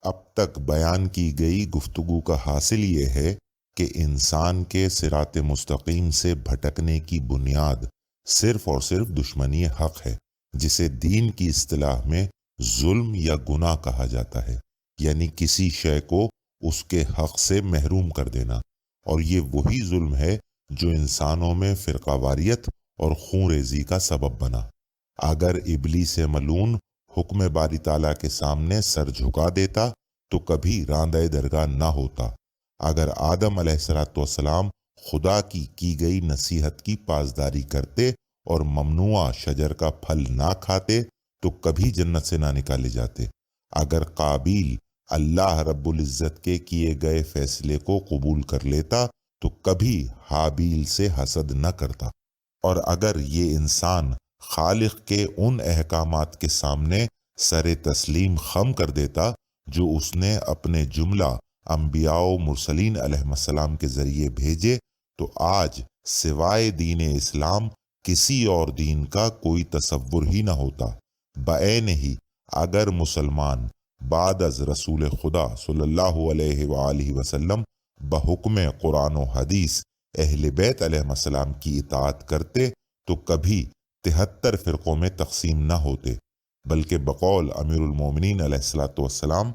اب تک بیان کی گئی گفتگو کا حاصل یہ ہے کہ انسان کے صراط مستقیم سے بھٹکنے کی بنیاد صرف اور صرف دشمنی حق ہے، جسے دین کی اصطلاح میں ظلم یا گناہ کہا جاتا ہے، یعنی کسی شے کو اس کے حق سے محروم کر دینا۔ اور یہ وہی ظلم ہے جو انسانوں میں فرقہ واریت اور خون ریزی کا سبب بنا۔ اگر ابلیس ملعون حکم باری تعالیٰ کے سامنے سر جھکا دیتا تو کبھی راندہ درگاہ نہ ہوتا۔ اگر آدم علیہ السلام خدا کی گئی نصیحت کی پاسداری کرتے اور ممنوعہ شجر کا پھل نہ کھاتے تو کبھی جنت سے نہ نکالے جاتے۔ اگر قابیل اللہ رب العزت کے کیے گئے فیصلے کو قبول کر لیتا تو کبھی حابیل سے حسد نہ کرتا۔ اور اگر یہ انسان خالق کے ان احکامات کے سامنے سر تسلیم خم کر دیتا جو اس نے اپنے جملہ انبیاء و مرسلین علیہ السلام کے ذریعے بھیجے، تو آج سوائے دین اسلام کسی اور دین کا کوئی تصور ہی نہ ہوتا۔ بعین ہی اگر مسلمان بعد از رسول خدا صلی اللہ علیہ وآلہ وسلم بحکم قرآن و حدیث اہل بیت علیہ السلام کی اطاعت کرتے تو کبھی 73 فرقوں میں تقسیم نہ ہوتے، بلکہ بقول امیر المومنین علیہ السلام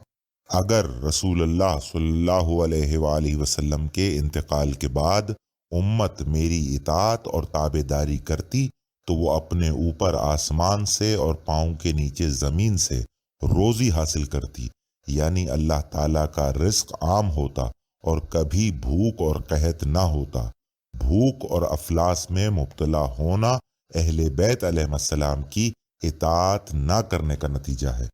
اگر رسول اللہ صلی اللہ علیہ وآلہ وسلم کے انتقال کے بعد امت میری اطاعت اور تابعداری کرتی تو وہ اپنے اوپر آسمان سے اور پاؤں کے نیچے زمین سے روزی حاصل کرتی، یعنی اللہ تعالیٰ کا رزق عام ہوتا اور کبھی بھوک اور قحط نہ ہوتا۔ بھوک اور افلاس میں مبتلا ہونا اہل بیت علیہ السلام کی اطاعت نہ کرنے کا نتیجہ ہے۔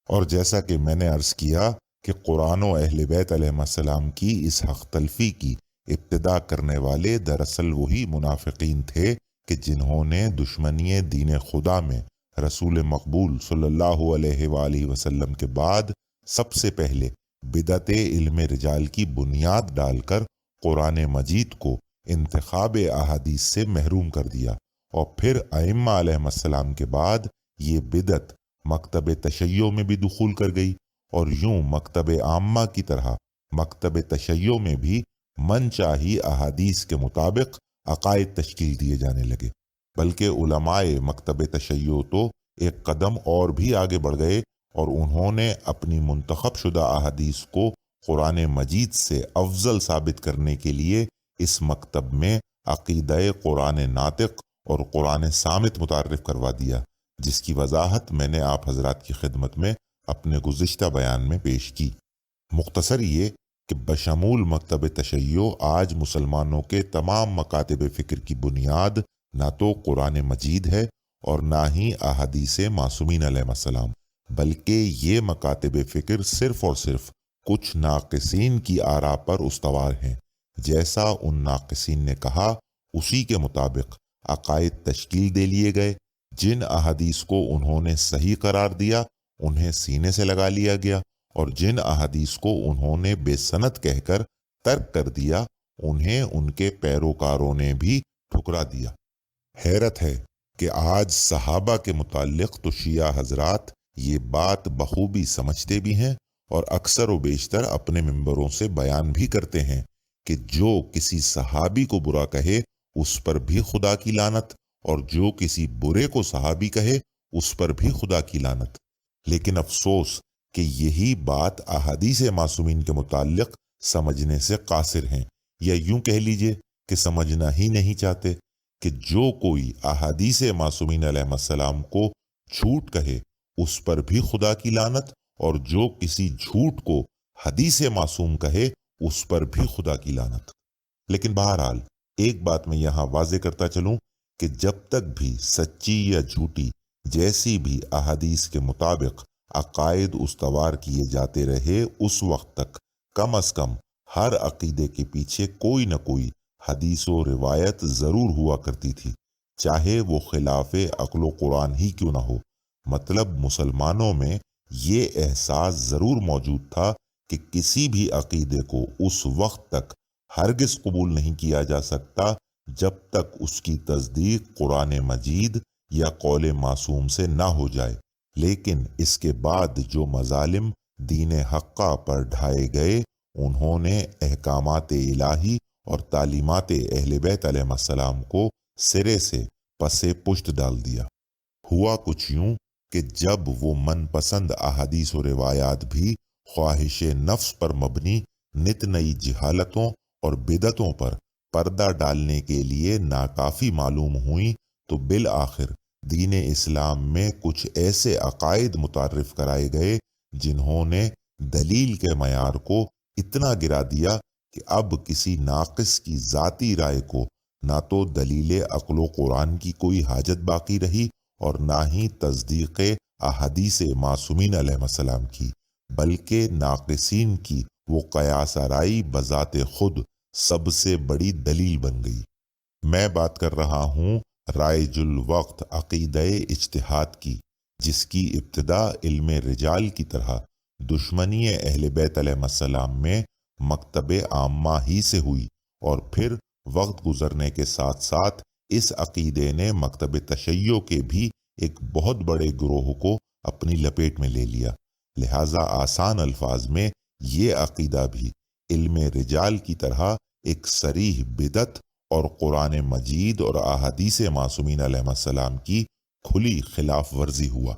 اور جیسا کہ میں نے عرض کیا کہ قرآن و اہل بیت علیہ السلام کی اس حق تلفی کی ابتدا کرنے والے دراصل وہی منافقین تھے کہ جنہوں نے دشمنی دین خدا میں رسول مقبول صلی اللہ علیہ وآلہ وسلم کے بعد سب سے پہلے بدعت علم رجال کی بنیاد ڈال کر قرآن مجید کو انتخاب احادیث سے محروم کر دیا، اور پھر ائمہ علیہ السلام کے بعد یہ بدعت مکتب تشیع میں بھی دخول کر گئی، اور یوں مکتب عامہ کی طرح مکتب تشیع میں بھی من چاہی احادیث کے مطابق عقائد تشکیل دیے جانے لگے۔ بلکہ علماء مکتب تشیع تو ایک قدم اور بھی آگے بڑھ گئے اور انہوں نے اپنی منتخب شدہ احادیث کو قرآن مجید سے افضل ثابت کرنے کے لیے اس مکتب میں عقیدہ قرآن ناطق اور قرآن صامت متعارف کروا دیا، جس کی وضاحت میں نے آپ حضرات کی خدمت میں اپنے گزشتہ بیان میں پیش کی۔ مختصر یہ کہ بشمول مکتب تشیع آج مسلمانوں کے تمام مکاتب فکر کی بنیاد نہ تو قرآن مجید ہے اور نہ ہی احادیث معصومین علیہ السلام، بلکہ یہ مکاتب فکر صرف اور صرف کچھ ناقصین کی آراء پر استوار ہیں۔ جیسا ان ناقصین نے کہا اسی کے مطابق عقائد تشکیل دے لیے گئے، جن احادیث کو انہوں نے صحیح قرار دیا انہیں سینے سے لگا لیا گیا، اور جن احادیث کو انہوں نے بے سند کہہ کر ترک کر دیا انہیں ان کے پیروکاروں نے بھی ٹھکرا دیا۔ حیرت ہے کہ آج صحابہ کے متعلق تو شیعہ حضرات یہ بات بخوبی سمجھتے بھی ہیں اور اکثر و بیشتر اپنے ممبروں سے بیان بھی کرتے ہیں کہ جو کسی صحابی کو برا کہے اس پر بھی خدا کی لعنت، اور جو کسی برے کو صحابی کہے اس پر بھی خدا کی لعنت۔ لیکن افسوس کہ یہی بات احادیث معصومین کے متعلق سمجھنے سے قاصر ہیں، یا یوں کہہ لیجئے کہ سمجھنا ہی نہیں چاہتے کہ جو کوئی احادیث معصومین علیہ السلام کو جھوٹ کہے اس پر بھی خدا کی لعنت، اور جو کسی جھوٹ کو حدیث معصوم کہے اس پر بھی خدا کی لعنت۔ لیکن بہرحال ایک بات میں یہاں واضح کرتا چلوں کہ جب تک بھی سچی یا جھوٹی جیسی بھی احادیث کے مطابق عقائد استوار کیے جاتے رہے، اس وقت تک کم از کم ہر عقیدے کے پیچھے کوئی نہ کوئی حدیث و روایت ضرور ہوا کرتی تھی، چاہے وہ خلاف عقل و قرآن ہی کیوں نہ ہو۔ مطلب مسلمانوں میں یہ احساس ضرور موجود تھا کہ کسی بھی عقیدے کو اس وقت تک ہرگز قبول نہیں کیا جا سکتا جب تک اس کی تصدیق قرآن مجید یا قول معصوم سے نہ ہو جائے، لیکن اس کے بعد جو مظالم دین حقہ پر ڈھائے گئے، انہوں نے احکامات الہی اور تعلیمات اہل بیت علیہ السلام کو سرے سے پسے پشت ڈال دیا۔ ہوا کچھ یوں کہ جب وہ من پسند احادیث و روایات بھی خواہش نفس پر مبنی نت نئی جہالتوں اور بدعتوں پر پردہ ڈالنے کے لیے ناکافی معلوم ہوئیں، تو بالآخر دین اسلام میں کچھ ایسے عقائد متعارف کرائے گئے جنہوں نے دلیل کے معیار کو اتنا گرا دیا کہ اب کسی ناقص کی ذاتی رائے کو نہ تو دلیل عقل و قرآن کی کوئی حاجت باقی رہی اور نہ ہی تصدیق احادیث معصومین علیہ السلام کی، بلکہ ناقصین کی وہ قیاس آرائی بذات خود سب سے بڑی دلیل بن گئی۔ میں بات کر رہا ہوں رائج الوقت عقیدہ اجتہاد کی، جس کی ابتدا علم رجال کی طرح دشمنی اہل بیت علیہ السلام میں مکتب عامہ ہی سے ہوئی، اور پھر وقت گزرنے کے ساتھ ساتھ اس عقیدے نے مکتب تشیع کے بھی ایک بہت بڑے گروہ کو اپنی لپیٹ میں لے لیا۔ لہٰذا آسان الفاظ میں یہ عقیدہ بھی علم رجال کی طرح ایک صریح بدعت اور قرآن مجید اور احادیث معصومین علیہ السلام کی کھلی خلاف ورزی ہوا،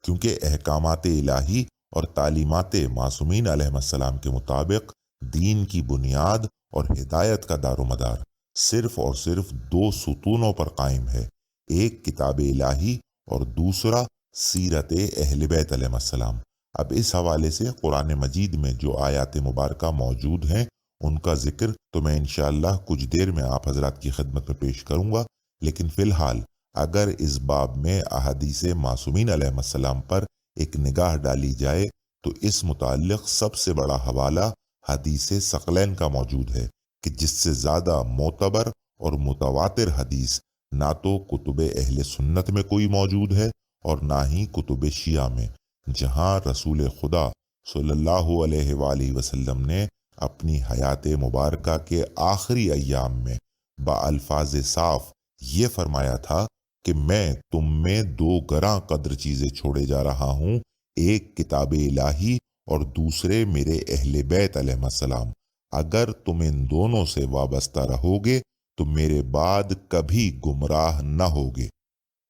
کیونکہ احکامات الہی اور تعلیمات معصومین علیہ السلام کے مطابق دین کی بنیاد اور ہدایت کا دار و مدار صرف اور صرف دو ستونوں پر قائم ہے، ایک کتاب الہی اور دوسرا سیرت اہل بیت علیہ السلام۔ اب اس حوالے سے قرآن مجید میں جو آیات مبارکہ موجود ہیں ان کا ذکر تو میں انشاءاللہ کچھ دیر میں آپ حضرات کی خدمت میں پیش کروں گا، لیکن فی الحال اگر اس باب میں احادیث معصومین علیہ السلام پر ایک نگاہ ڈالی جائے تو اس متعلق سب سے بڑا حوالہ حدیث ثقلین کا موجود ہے کہ جس سے زیادہ معتبر اور متواتر حدیث نہ تو کتب اہل سنت میں کوئی موجود ہے اور نہ ہی کتب شیعہ میں، جہاں رسول خدا صلی اللہ علیہ وآلہ وسلم نے اپنی حیات مبارکہ کے آخری ایام میں بالفاظ صاف یہ فرمایا تھا کہ میں تم میں دو گراں قدر چیزیں چھوڑے جا رہا ہوں، ایک کتاب الہی اور دوسرے میرے اہل بیت علیہ السلام، اگر تم ان دونوں سے وابستہ رہو گے تو میرے بعد کبھی گمراہ نہ ہوگے۔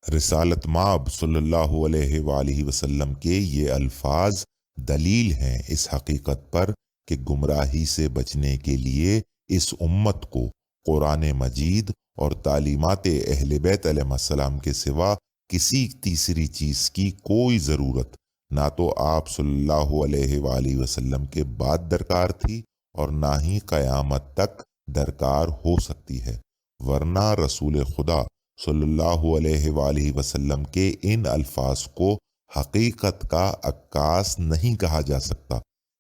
رسالت مآب صلی اللہ علیہ وآلہ وسلم کے یہ الفاظ دلیل ہیں اس حقیقت پر کہ گمراہی سے بچنے کے لیے اس امت کو قرآن مجید اور تعلیمات اہل بیت علیہ السلام کے سوا کسی تیسری چیز کی کوئی ضرورت نہ تو آپ صلی اللہ علیہ وآلہ وسلم کے بعد درکار تھی اور نہ ہی قیامت تک درکار ہو سکتی ہے، ورنہ رسول خدا صلی اللہ علیہ وآلہ وسلم کے ان الفاظ کو حقیقت کا عکاس نہیں کہا جا سکتا،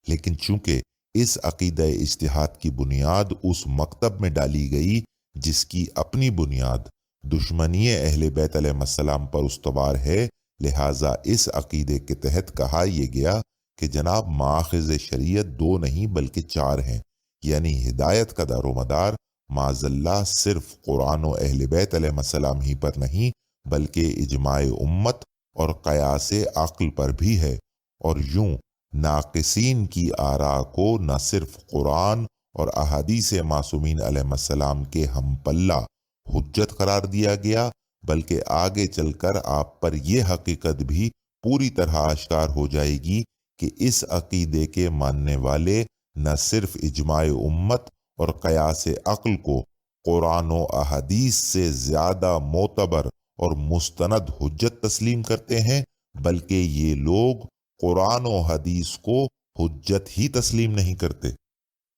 لیکن چونکہ اس عقیدہ اجتہاد کی بنیاد اس مکتب میں ڈالی گئی جس کی اپنی بنیاد دشمنی اہل بیت علیہ السلام پر استوار ہے، لہٰذا اس عقیدے کے تحت کہا یہ گیا کہ جناب ماخذ شریعت دو نہیں بلکہ چار ہیں، یعنی ہدایت کا دار و مدار معاذ اللہ صرف قرآن و اہل بیت علیہ السلام ہی پر نہیں بلکہ اجماع امت اور قیاس عقل پر بھی ہے، اور یوں ناقصین کی آراء کو نہ صرف قرآن اور احادیث معصومین علیہ السلام کے ہم پلہ حجت قرار دیا گیا، بلکہ آگے چل کر آپ پر یہ حقیقت بھی پوری طرح آشکار ہو جائے گی کہ اس عقیدے کے ماننے والے نہ صرف اجماع امت اور قیاس عقل کو قرآن و احادیث سے زیادہ معتبر اور مستند حجت تسلیم کرتے ہیں، بلکہ یہ لوگ قرآن و حدیث کو حجت ہی تسلیم نہیں کرتے۔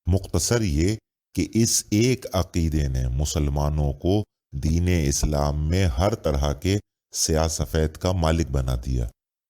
مختصر یہ کہ اس ایک عقیدے نے مسلمانوں کو دین اسلام میں ہر طرح کے سیاہ سفید کا مالک بنا دیا،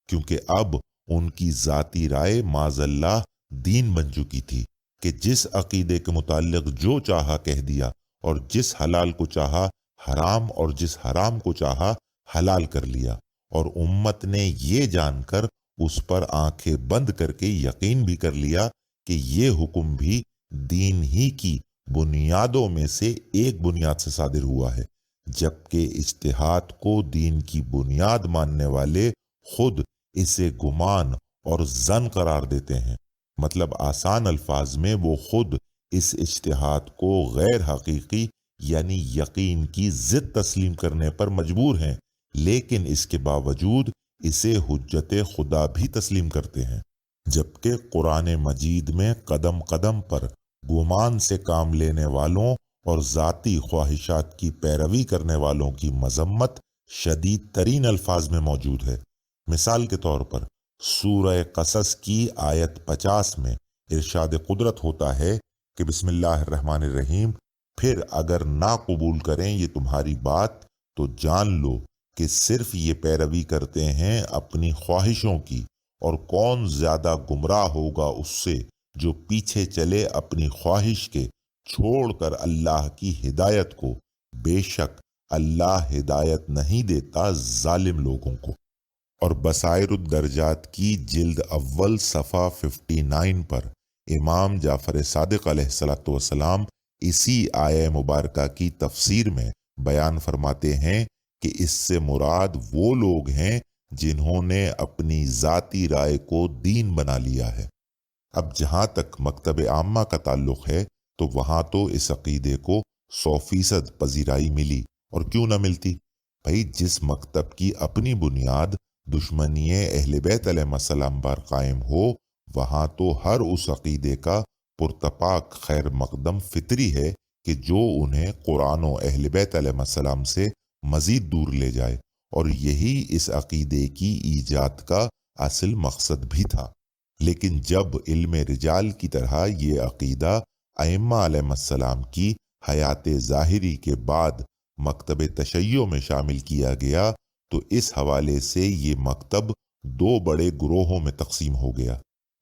کیونکہ اب ان کی ذاتی رائے معاذ اللہ دین بن چکی تھی کہ جس عقیدے کے متعلق جو چاہا کہہ دیا، اور جس حلال کو چاہا حرام اور جس حرام کو چاہا حلال کر لیا، اور امت نے یہ جان کر اس پر آنکھیں بند کر کے یقین بھی کر لیا کہ یہ حکم بھی دین ہی کی بنیادوں میں سے ایک بنیاد سے صادر ہوا ہے، جبکہ اجتہاد کو دین کی بنیاد ماننے والے خود اسے گمان اور ظن قرار دیتے ہیں۔ مطلب آسان الفاظ میں وہ خود اس اجتہاد کو غیر حقیقی یعنی یقین کی ضد تسلیم کرنے پر مجبور ہیں، لیکن اس کے باوجود اسے حجت خدا بھی تسلیم کرتے ہیں۔ جبکہ قرآن مجید میں قدم قدم پر گمان سے کام لینے والوں اور ذاتی خواہشات کی پیروی کرنے والوں کی مذمت شدید ترین الفاظ میں موجود ہے۔ مثال کے طور پر سورہ قصص کی آیت 50 میں ارشاد قدرت ہوتا ہے کہ بسم اللہ الرحمن الرحیم، پھر اگر نہ قبول کریں یہ تمہاری بات تو جان لو کہ صرف یہ پیروی کرتے ہیں اپنی خواہشوں کی، اور کون زیادہ گمراہ ہوگا اس سے جو پیچھے چلے اپنی خواہش کے، چھوڑ کر اللہ کی ہدایت کو۔ بے شک اللہ ہدایت نہیں دیتا ظالم لوگوں کو۔ اور بصائر الدرجات کی جلد اول صفحہ 59 پر امام جعفر صادق علیہ السلام اسی آیہ مبارکہ کی تفسیر میں بیان فرماتے ہیں کہ اس سے مراد وہ لوگ ہیں جنہوں نے اپنی ذاتی رائے کو دین بنا لیا ہے۔ اب جہاں تک مکتب عامہ کا تعلق ہے تو وہاں تو اس عقیدے کو 100% پذیرائی ملی، اور کیوں نہ ملتی؟ بھئی جس مکتب کی اپنی بنیاد دشمنی اہل بیت علیہ السلام پر قائم ہو، وہاں تو ہر اس عقیدے کا پرتپاک خیر مقدم فطری ہے کہ جو انہیں قرآن و اہل بیت علیہ السلام سے مزید دور لے جائے، اور یہی اس عقیدے کی ایجاد کا اصل مقصد بھی تھا۔ لیکن جب علم رجال کی طرح یہ عقیدہ ائمہ علیہ السلام کی حیات ظاہری کے بعد مکتب تشیع میں شامل کیا گیا تو اس حوالے سے یہ مکتب دو بڑے گروہوں میں تقسیم ہو گیا،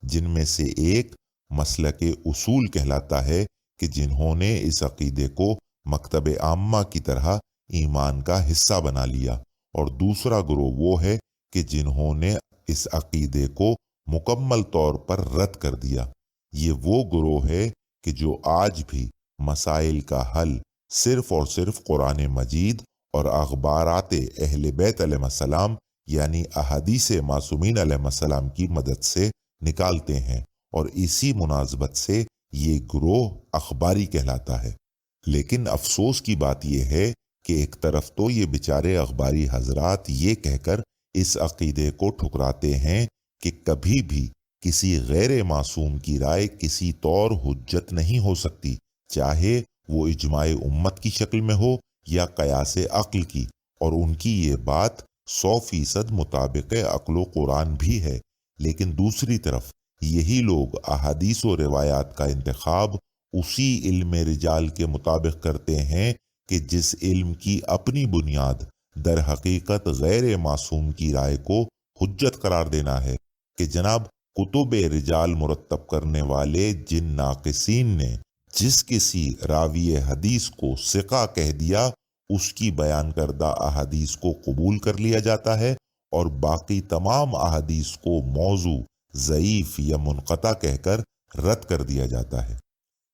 جن میں سے ایک مسلک اصول کہلاتا ہے کہ جنہوں نے اس عقیدے کو مکتب عامہ کی طرح ایمان کا حصہ بنا لیا، اور دوسرا گروہ وہ ہے کہ جنہوں نے اس عقیدے کو مکمل طور پر رد کر دیا۔ یہ وہ گروہ ہے کہ جو آج بھی مسائل کا حل صرف اور صرف قرآن مجید اور اخبارات اہل بیت علیہ السلام یعنی احادیث معصومین علیہ السلام کی مدد سے نکالتے ہیں، اور اسی مناسبت سے یہ گروہ اخباری کہلاتا ہے۔ لیکن افسوس کی بات یہ ہے کہ ایک طرف تو یہ بیچارے اخباری حضرات یہ کہہ کر اس عقیدے کو ٹھکراتے ہیں کہ کبھی بھی کسی غیر معصوم کی رائے کسی طور حجت نہیں ہو سکتی، چاہے وہ اجماع امت کی شکل میں ہو یا قیاس عقل کی، اور ان کی یہ بات 100% مطابق عقل و قرآن بھی ہے۔ لیکن دوسری طرف یہی لوگ احادیث و روایات کا انتخاب اسی علم رجال کے مطابق کرتے ہیں کہ جس علم کی اپنی بنیاد در حقیقت غیر معصوم کی رائے کو حجت قرار دینا ہے، کہ جناب کتب رجال مرتب کرنے والے جن ناقصین نے جس کسی راوی حدیث کو ثقہ کہہ دیا، اس کی بیان کردہ احادیث کو قبول کر لیا جاتا ہے، اور باقی تمام احادیث کو موضوع، ضعیف یا منقطع کہہ کر رد کر دیا جاتا ہے۔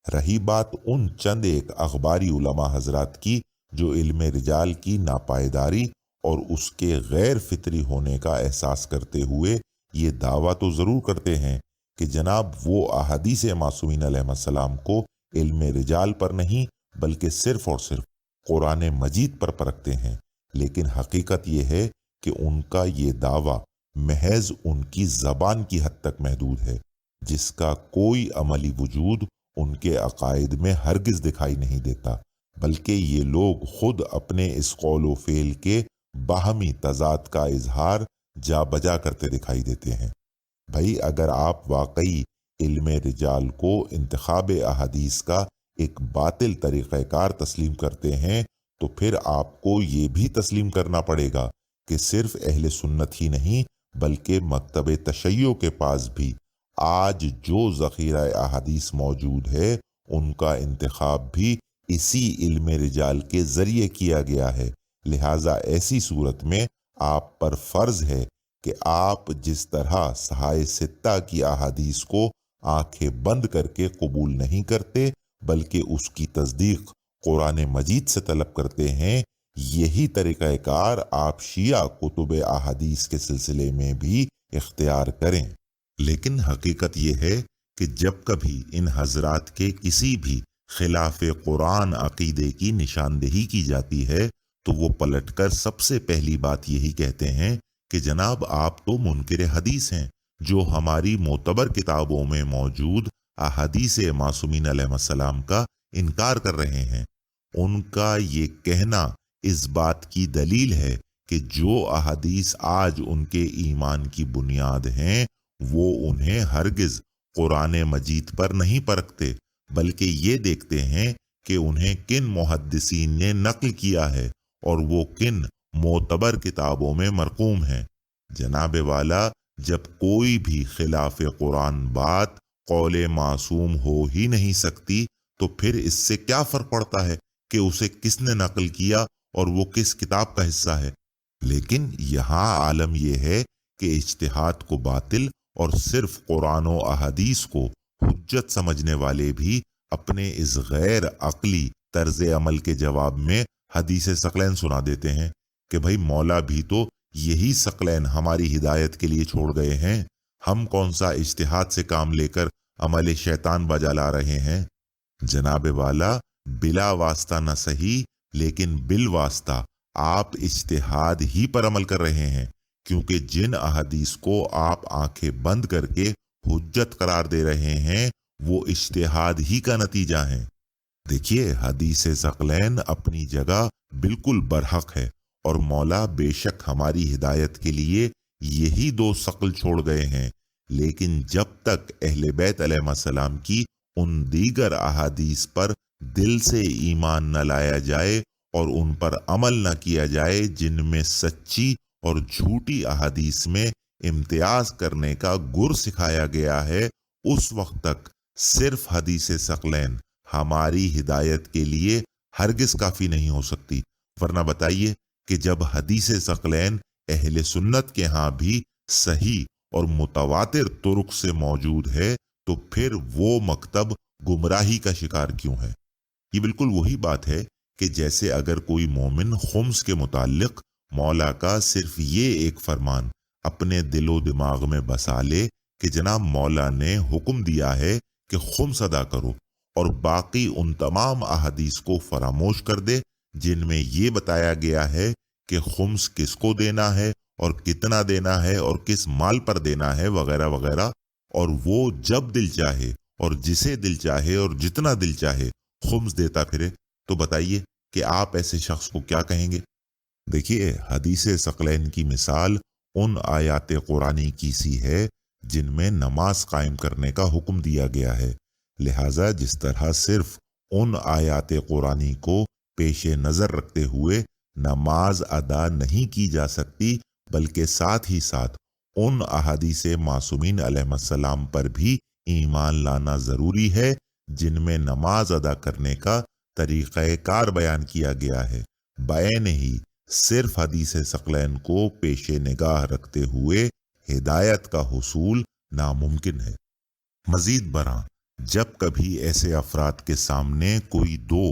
رہی بات ان چند ایک اخباری علماء حضرات کی جو علم رجال کی ناپائیداری اور اس کے غیر فطری ہونے کا احساس کرتے ہوئے یہ دعویٰ تو ضرور کرتے ہیں کہ جناب وہ احادیث معصومین علیہ السلام کو علم رجال پر نہیں بلکہ صرف اور صرف قرآن مجید پر پرکھتے ہیں، لیکن حقیقت یہ ہے کہ ان کا یہ دعویٰ محض ان کی زبان کی حد تک محدود ہے، جس کا کوئی عملی وجود ان کے عقائد میں ہرگز دکھائی نہیں دیتا، بلکہ یہ لوگ خود اپنے اس قول و فعل کے باہمی تضاد کا اظہار جا بجا کرتے دکھائی دیتے ہیں۔ بھائی اگر آپ واقعی علم رجال کو انتخاب احادیث کا ایک باطل طریقہ کار تسلیم کرتے ہیں تو پھر آپ کو یہ بھی تسلیم کرنا پڑے گا کہ صرف اہل سنت ہی نہیں بلکہ مکتب تشیع کے پاس بھی آج جو ذخیرہ احادیث موجود ہے ان کا انتخاب بھی اسی علم رجال کے ذریعے کیا گیا ہے۔ لہٰذا ایسی صورت میں آپ پر فرض ہے کہ آپ جس طرح صحاح ستہ کی احادیث کو آنکھیں بند کر کے قبول نہیں کرتے بلکہ اس کی تصدیق قرآن مجید سے طلب کرتے ہیں، یہی طریقہ کار آپ شیعہ کتب احادیث کے سلسلے میں بھی اختیار کریں۔ لیکن حقیقت یہ ہے کہ جب کبھی ان حضرات کے کسی بھی خلاف قرآن عقیدے کی نشاندہی کی جاتی ہے تو وہ پلٹ کر سب سے پہلی بات یہی کہتے ہیں کہ جناب آپ تو منکر حدیث ہیں، جو ہماری معتبر کتابوں میں موجود احادیث معصومین علیہ السلام کا انکار کر رہے ہیں۔ ان کا یہ کہنا اس بات کی دلیل ہے کہ جو احادیث آج ان کے ایمان کی بنیاد ہیں وہ انہیں ہرگز قرآن مجید پر نہیں پرکھتے، بلکہ یہ دیکھتے ہیں کہ انہیں کن محدثین نے نقل کیا ہے اور وہ کن معتبر کتابوں میں مرقوم ہیں۔ جناب والا، جب کوئی بھی خلاف قرآن بات قول معصوم ہو ہی نہیں سکتی تو پھر اس سے کیا فرق پڑتا ہے کہ اسے کس نے نقل کیا اور وہ کس کتاب کا حصہ ہے؟ لیکن یہاں عالم یہ ہے کہ اجتہاد کو باطل اور صرف قرآن و احادیث کو حجت سمجھنے والے بھی اپنے اس غیر عقلی طرز عمل کے جواب میں حدیث ثقلین سنا دیتے ہیں کہ بھائی مولا بھی تو یہی ثقلین ہماری ہدایت کے لیے چھوڑ گئے ہیں، ہم کون سا اجتہاد سے کام لے کر عمل شیطان بجا لا رہے ہیں؟ جناب والا، بلا واسطہ نہ صحیح لیکن بالواسطہ آپ اجتہاد ہی پر عمل کر رہے ہیں، کیونکہ جن احادیث کو آپ آنکھیں بند کر کے حجت قرار دے رہے ہیں وہ اجتہاد ہی کا نتیجہ ہیں۔ دیکھیے، حدیث ثقلین اپنی جگہ بالکل برحق ہے اور مولا بے شک ہماری ہدایت کے لیے یہی دو ثقل چھوڑ گئے ہیں، لیکن جب تک اہل بیت علیہ السلام کی ان دیگر احادیث پر دل سے ایمان نہ لایا جائے اور ان پر عمل نہ کیا جائے جن میں سچی اور جھوٹی احادیث میں امتیاز کرنے کا گر سکھایا گیا ہے، اس وقت تک صرف حدیث ثقلین ہماری ہدایت کے لیے ہرگز کافی نہیں ہو سکتی۔ ورنہ بتائیے کہ جب حدیث ثقلین اہل سنت کے ہاں بھی صحیح اور متواتر طرق سے موجود ہے تو پھر وہ مکتب گمراہی کا شکار کیوں ہے؟ یہ بالکل وہی بات ہے کہ جیسے اگر کوئی مومن خمس کے متعلق مولا کا صرف یہ ایک فرمان اپنے دل و دماغ میں بسا لے کہ جناب مولا نے حکم دیا ہے کہ خمس ادا کرو، اور باقی ان تمام احادیث کو فراموش کر دے جن میں یہ بتایا گیا ہے کہ خمس کس کو دینا ہے اور کتنا دینا ہے اور کس مال پر دینا ہے وغیرہ وغیرہ، اور وہ جب دل چاہے اور جسے دل چاہے اور جتنا دل چاہے خمس دیتا پھرے، تو بتائیے کہ آپ ایسے شخص کو کیا کہیں گے؟ دیکھیے، حدیث ثقلین کی مثال ان آیات قرآنی کی سی ہے جن میں نماز قائم کرنے کا حکم دیا گیا ہے، لہٰذا جس طرح صرف ان آیات قرآنی کو پیش نظر رکھتے ہوئے نماز ادا نہیں کی جا سکتی، بلکہ ساتھ ہی ساتھ ان احادیث معصومین علیہ السلام پر بھی ایمان لانا ضروری ہے جن میں نماز ادا کرنے کا طریقہ کار بیان کیا گیا ہے، بعین ہی صرف حدیث ثقلین کو پیش نگاہ رکھتے ہوئے ہدایت کا حصول ناممکن ہے۔ مزید برآں، جب کبھی ایسے افراد کے سامنے کوئی دو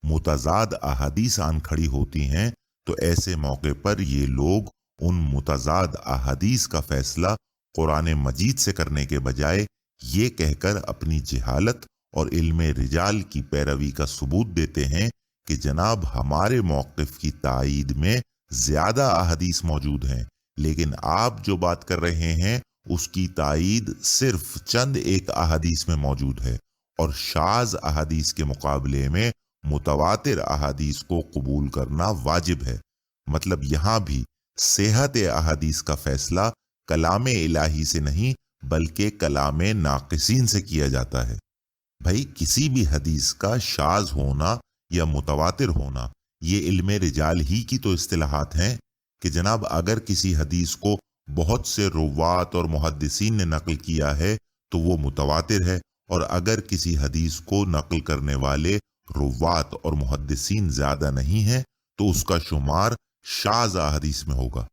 متضاد احادیث آن کھڑی ہوتی ہیں تو ایسے موقع پر یہ لوگ ان متضاد احادیث کا فیصلہ قرآن مجید سے کرنے کے بجائے یہ کہہ کر اپنی جہالت اور علم رجال کی پیروی کا ثبوت دیتے ہیں کہ جناب ہمارے موقف کی تائید میں زیادہ احادیث موجود ہیں، لیکن آپ جو بات کر رہے ہیں اس کی تائید صرف چند ایک احادیث میں موجود ہے، اور شاذ احادیث کے مقابلے میں متواتر احادیث کو قبول کرنا واجب ہے۔ مطلب یہاں بھی صحت احادیث کا فیصلہ کلام الہی سے نہیں بلکہ کلام ناقصین سے کیا جاتا ہے۔ بھائی، کسی بھی حدیث کا شاذ ہونا یا متواتر ہونا یہ علم رجال ہی کی تو اصطلاحات ہیں کہ جناب اگر کسی حدیث کو بہت سے روات اور محدثین نے نقل کیا ہے تو وہ متواتر ہے، اور اگر کسی حدیث کو نقل کرنے والے روات اور محدثین زیادہ نہیں ہیں تو اس کا شمار شاذ احادیث میں ہوگا۔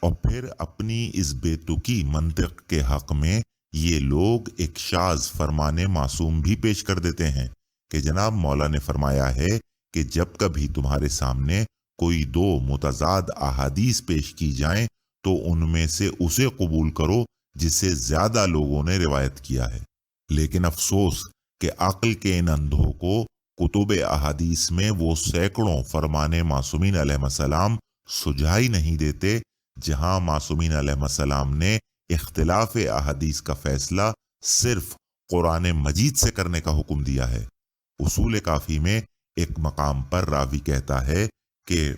اور پھر اپنی اس بے تکی منطق کے حق میں یہ لوگ ایک شاذ فرمان معصوم بھی پیش کر دیتے ہیں کہ جناب مولا نے فرمایا ہے کہ جب کبھی تمہارے سامنے کوئی دو متضاد احادیث پیش کی جائیں تو ان میں سے اسے قبول کرو جسے زیادہ لوگوں نے روایت کیا ہے۔ لیکن افسوس کہ عقل کے ان اندھوں کو کتب احادیث میں وہ سینکڑوں فرمان معصومین علیہ السلام سجھائی نہیں دیتے جہاں معصومین علیہ السلام نے اختلاف احادیث کا فیصلہ صرف قرآن مجید سے کرنے کا حکم دیا ہے۔ اصول کافی میں ایک مقام پر راوی کہتا ہے کہ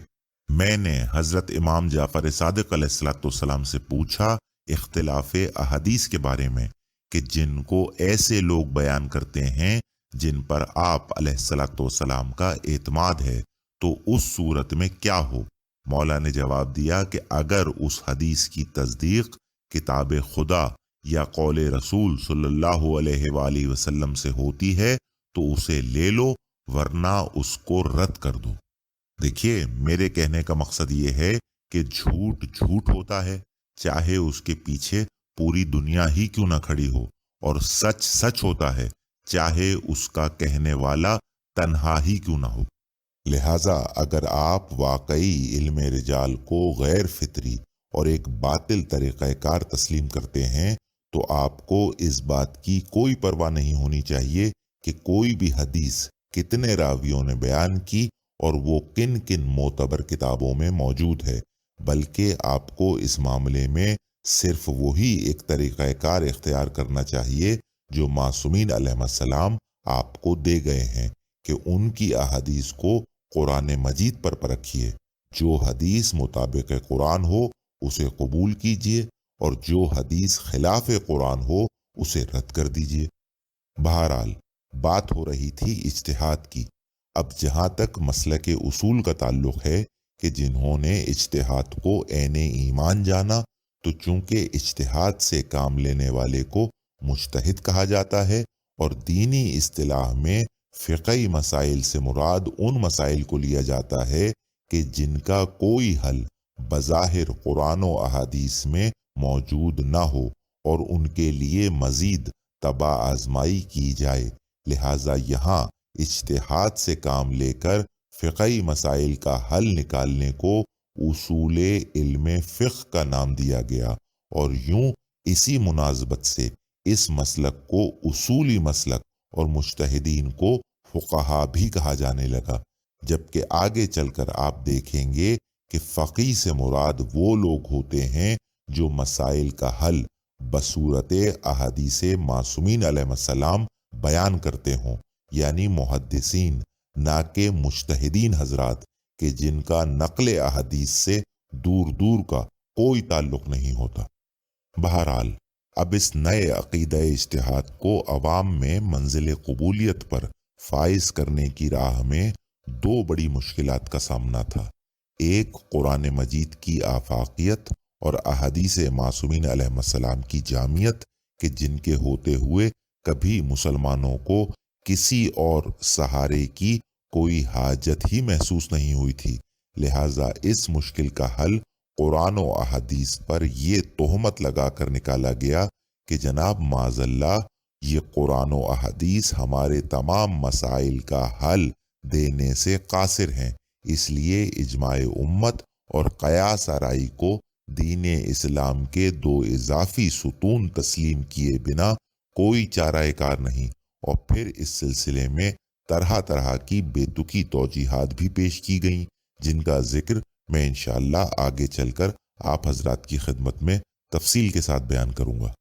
میں نے حضرت امام جعفر صادق علیہ السلام سے پوچھا اختلاف احادیث کے بارے میں کہ جن کو ایسے لوگ بیان کرتے ہیں جن پر آپ علیہ السلام کا اعتماد ہے تو اس صورت میں کیا ہو؟ مولا نے جواب دیا کہ اگر اس حدیث کی تصدیق کتاب خدا یا قول رسول صلی اللہ علیہ وآلہ وسلم سے ہوتی ہے تو اسے لے لو، ورنہ اس کو رد کر دو۔ دیکھیے، میرے کہنے کا مقصد یہ ہے کہ جھوٹ جھوٹ ہوتا ہے، چاہے اس کے پیچھے پوری دنیا ہی کیوں نہ کھڑی ہو، اور سچ سچ ہوتا ہے چاہے اس کا کہنے والا تنہا ہی کیوں نہ ہو۔ لہٰذا اگر آپ واقعی علم رجال کو غیر فطری اور ایک باطل طریقہ کار تسلیم کرتے ہیں تو آپ کو اس بات کی کوئی پرواہ نہیں ہونی چاہیے کہ کوئی بھی حدیث کتنے راویوں نے بیان کی اور وہ کن کن معتبر کتابوں میں موجود ہے، بلکہ آپ کو اس معاملے میں صرف وہی ایک طریقہ کار اختیار کرنا چاہیے جو معصومین علیہ السلام آپ کو دے گئے ہیں کہ ان کی احادیث کو قرآن مجید پر پرکھیے۔ جو حدیث مطابق قرآن ہو اسے قبول کیجیے اور جو حدیث خلاف قرآن ہو اسے رد کر دیجیے۔ بہرحال بات ہو رہی تھی اجتہاد کی۔ اب جہاں تک مسلک اصول کا تعلق ہے کہ جنہوں نے اجتہاد کو عین ایمان جانا، تو چونکہ اجتہاد سے کام لینے والے کو مجتہد کہا جاتا ہے، اور دینی اصطلاح میں فقہی مسائل سے مراد ان مسائل کو لیا جاتا ہے کہ جن کا کوئی حل بظاہر قرآن و احادیث میں موجود نہ ہو اور ان کے لیے مزید تبع آزمائی کی جائے۔ لہٰذا یہاں اجتہاد سے کام لے کر فقہی مسائل کا حل نکالنے کو اصول علم فقہ کا نام دیا گیا، اور یوں اسی مناسبت سے اس مسلک کو اصولی مسلک اور مجتہدین کو فقہا بھی کہا جانے لگا، جبکہ آگے چل کر آپ دیکھیں گے کہ فقیہ سے مراد وہ لوگ ہوتے ہیں جو مسائل کا حل بصورت احادیث معصومین علیہ السلام بیان کرتے ہوں، یعنی محدثین، نہ کہ مجتہدین حضرات کہ جن کا نقل احادیث سے دور دور کا کوئی تعلق نہیں ہوتا۔ بہرحال اب اس نئے عقیدہ اجتہاد کو عوام میں منزل قبولیت پر فائز کرنے کی راہ میں دو بڑی مشکلات کا سامنا تھا۔ ایک قرآن مجید کی آفاقیت اور احادیث معصومین علیہ السلام کی جامعیت کہ جن کے ہوتے ہوئے کبھی مسلمانوں کو کسی اور سہارے کی کوئی حاجت ہی محسوس نہیں ہوئی تھی۔ لہٰذا اس مشکل کا حل قرآن و احادیث پر یہ تہمت لگا کر نکالا گیا کہ جناب معاذ اللہ یہ قرآن و احادیث ہمارے تمام مسائل کا حل دینے سے قاصر ہیں، اس لیے اجماع امت اور قیاس آرائی کو دین اسلام کے دو اضافی ستون تسلیم کیے بنا کوئی چارہ کار نہیں۔ اور پھر اس سلسلے میں طرح طرح کی بے تکی توجیحات بھی پیش کی گئیں، جن کا ذکر میں انشاءاللہ آگے چل کر آپ حضرات کی خدمت میں تفصیل کے ساتھ بیان کروں گا۔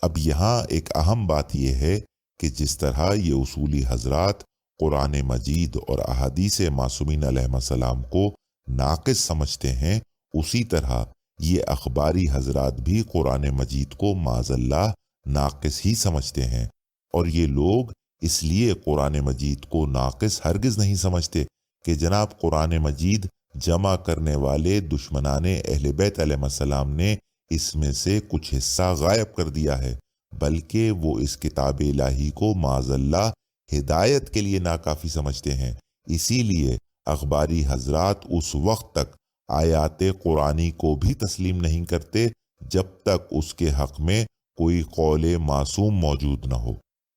اب یہاں ایک اہم بات یہ ہے کہ جس طرح یہ اصولی حضرات قرآن مجید اور احادیث معصومین علیہ السلام کو ناقص سمجھتے ہیں، اسی طرح یہ اخباری حضرات بھی قرآن مجید کو معاذ اللہ ناقص ہی سمجھتے ہیں۔ اور یہ لوگ اس لیے قرآن مجید کو ناقص ہرگز نہیں سمجھتے کہ جناب قرآن مجید جمع کرنے والے دشمنان اہل بیت علیہ السلام نے اس میں سے کچھ حصہ غائب کر دیا ہے، بلکہ وہ اس کتاب الہی کو معاذ اللہ ہدایت کے لیے ناکافی سمجھتے ہیں۔ اسی لیے اخباری حضرات اس وقت تک آیات قرآنی کو بھی تسلیم نہیں کرتے جب تک اس کے حق میں کوئی قول معصوم موجود نہ ہو،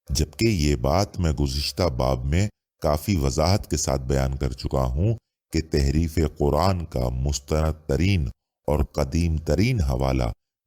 جبکہ یہ بات میں گزشتہ باب میں کافی وضاحت کے ساتھ بیان کر چکا ہوں کہ تحریف قرآن کا مستند ترین اور قدیم ترین حوالہ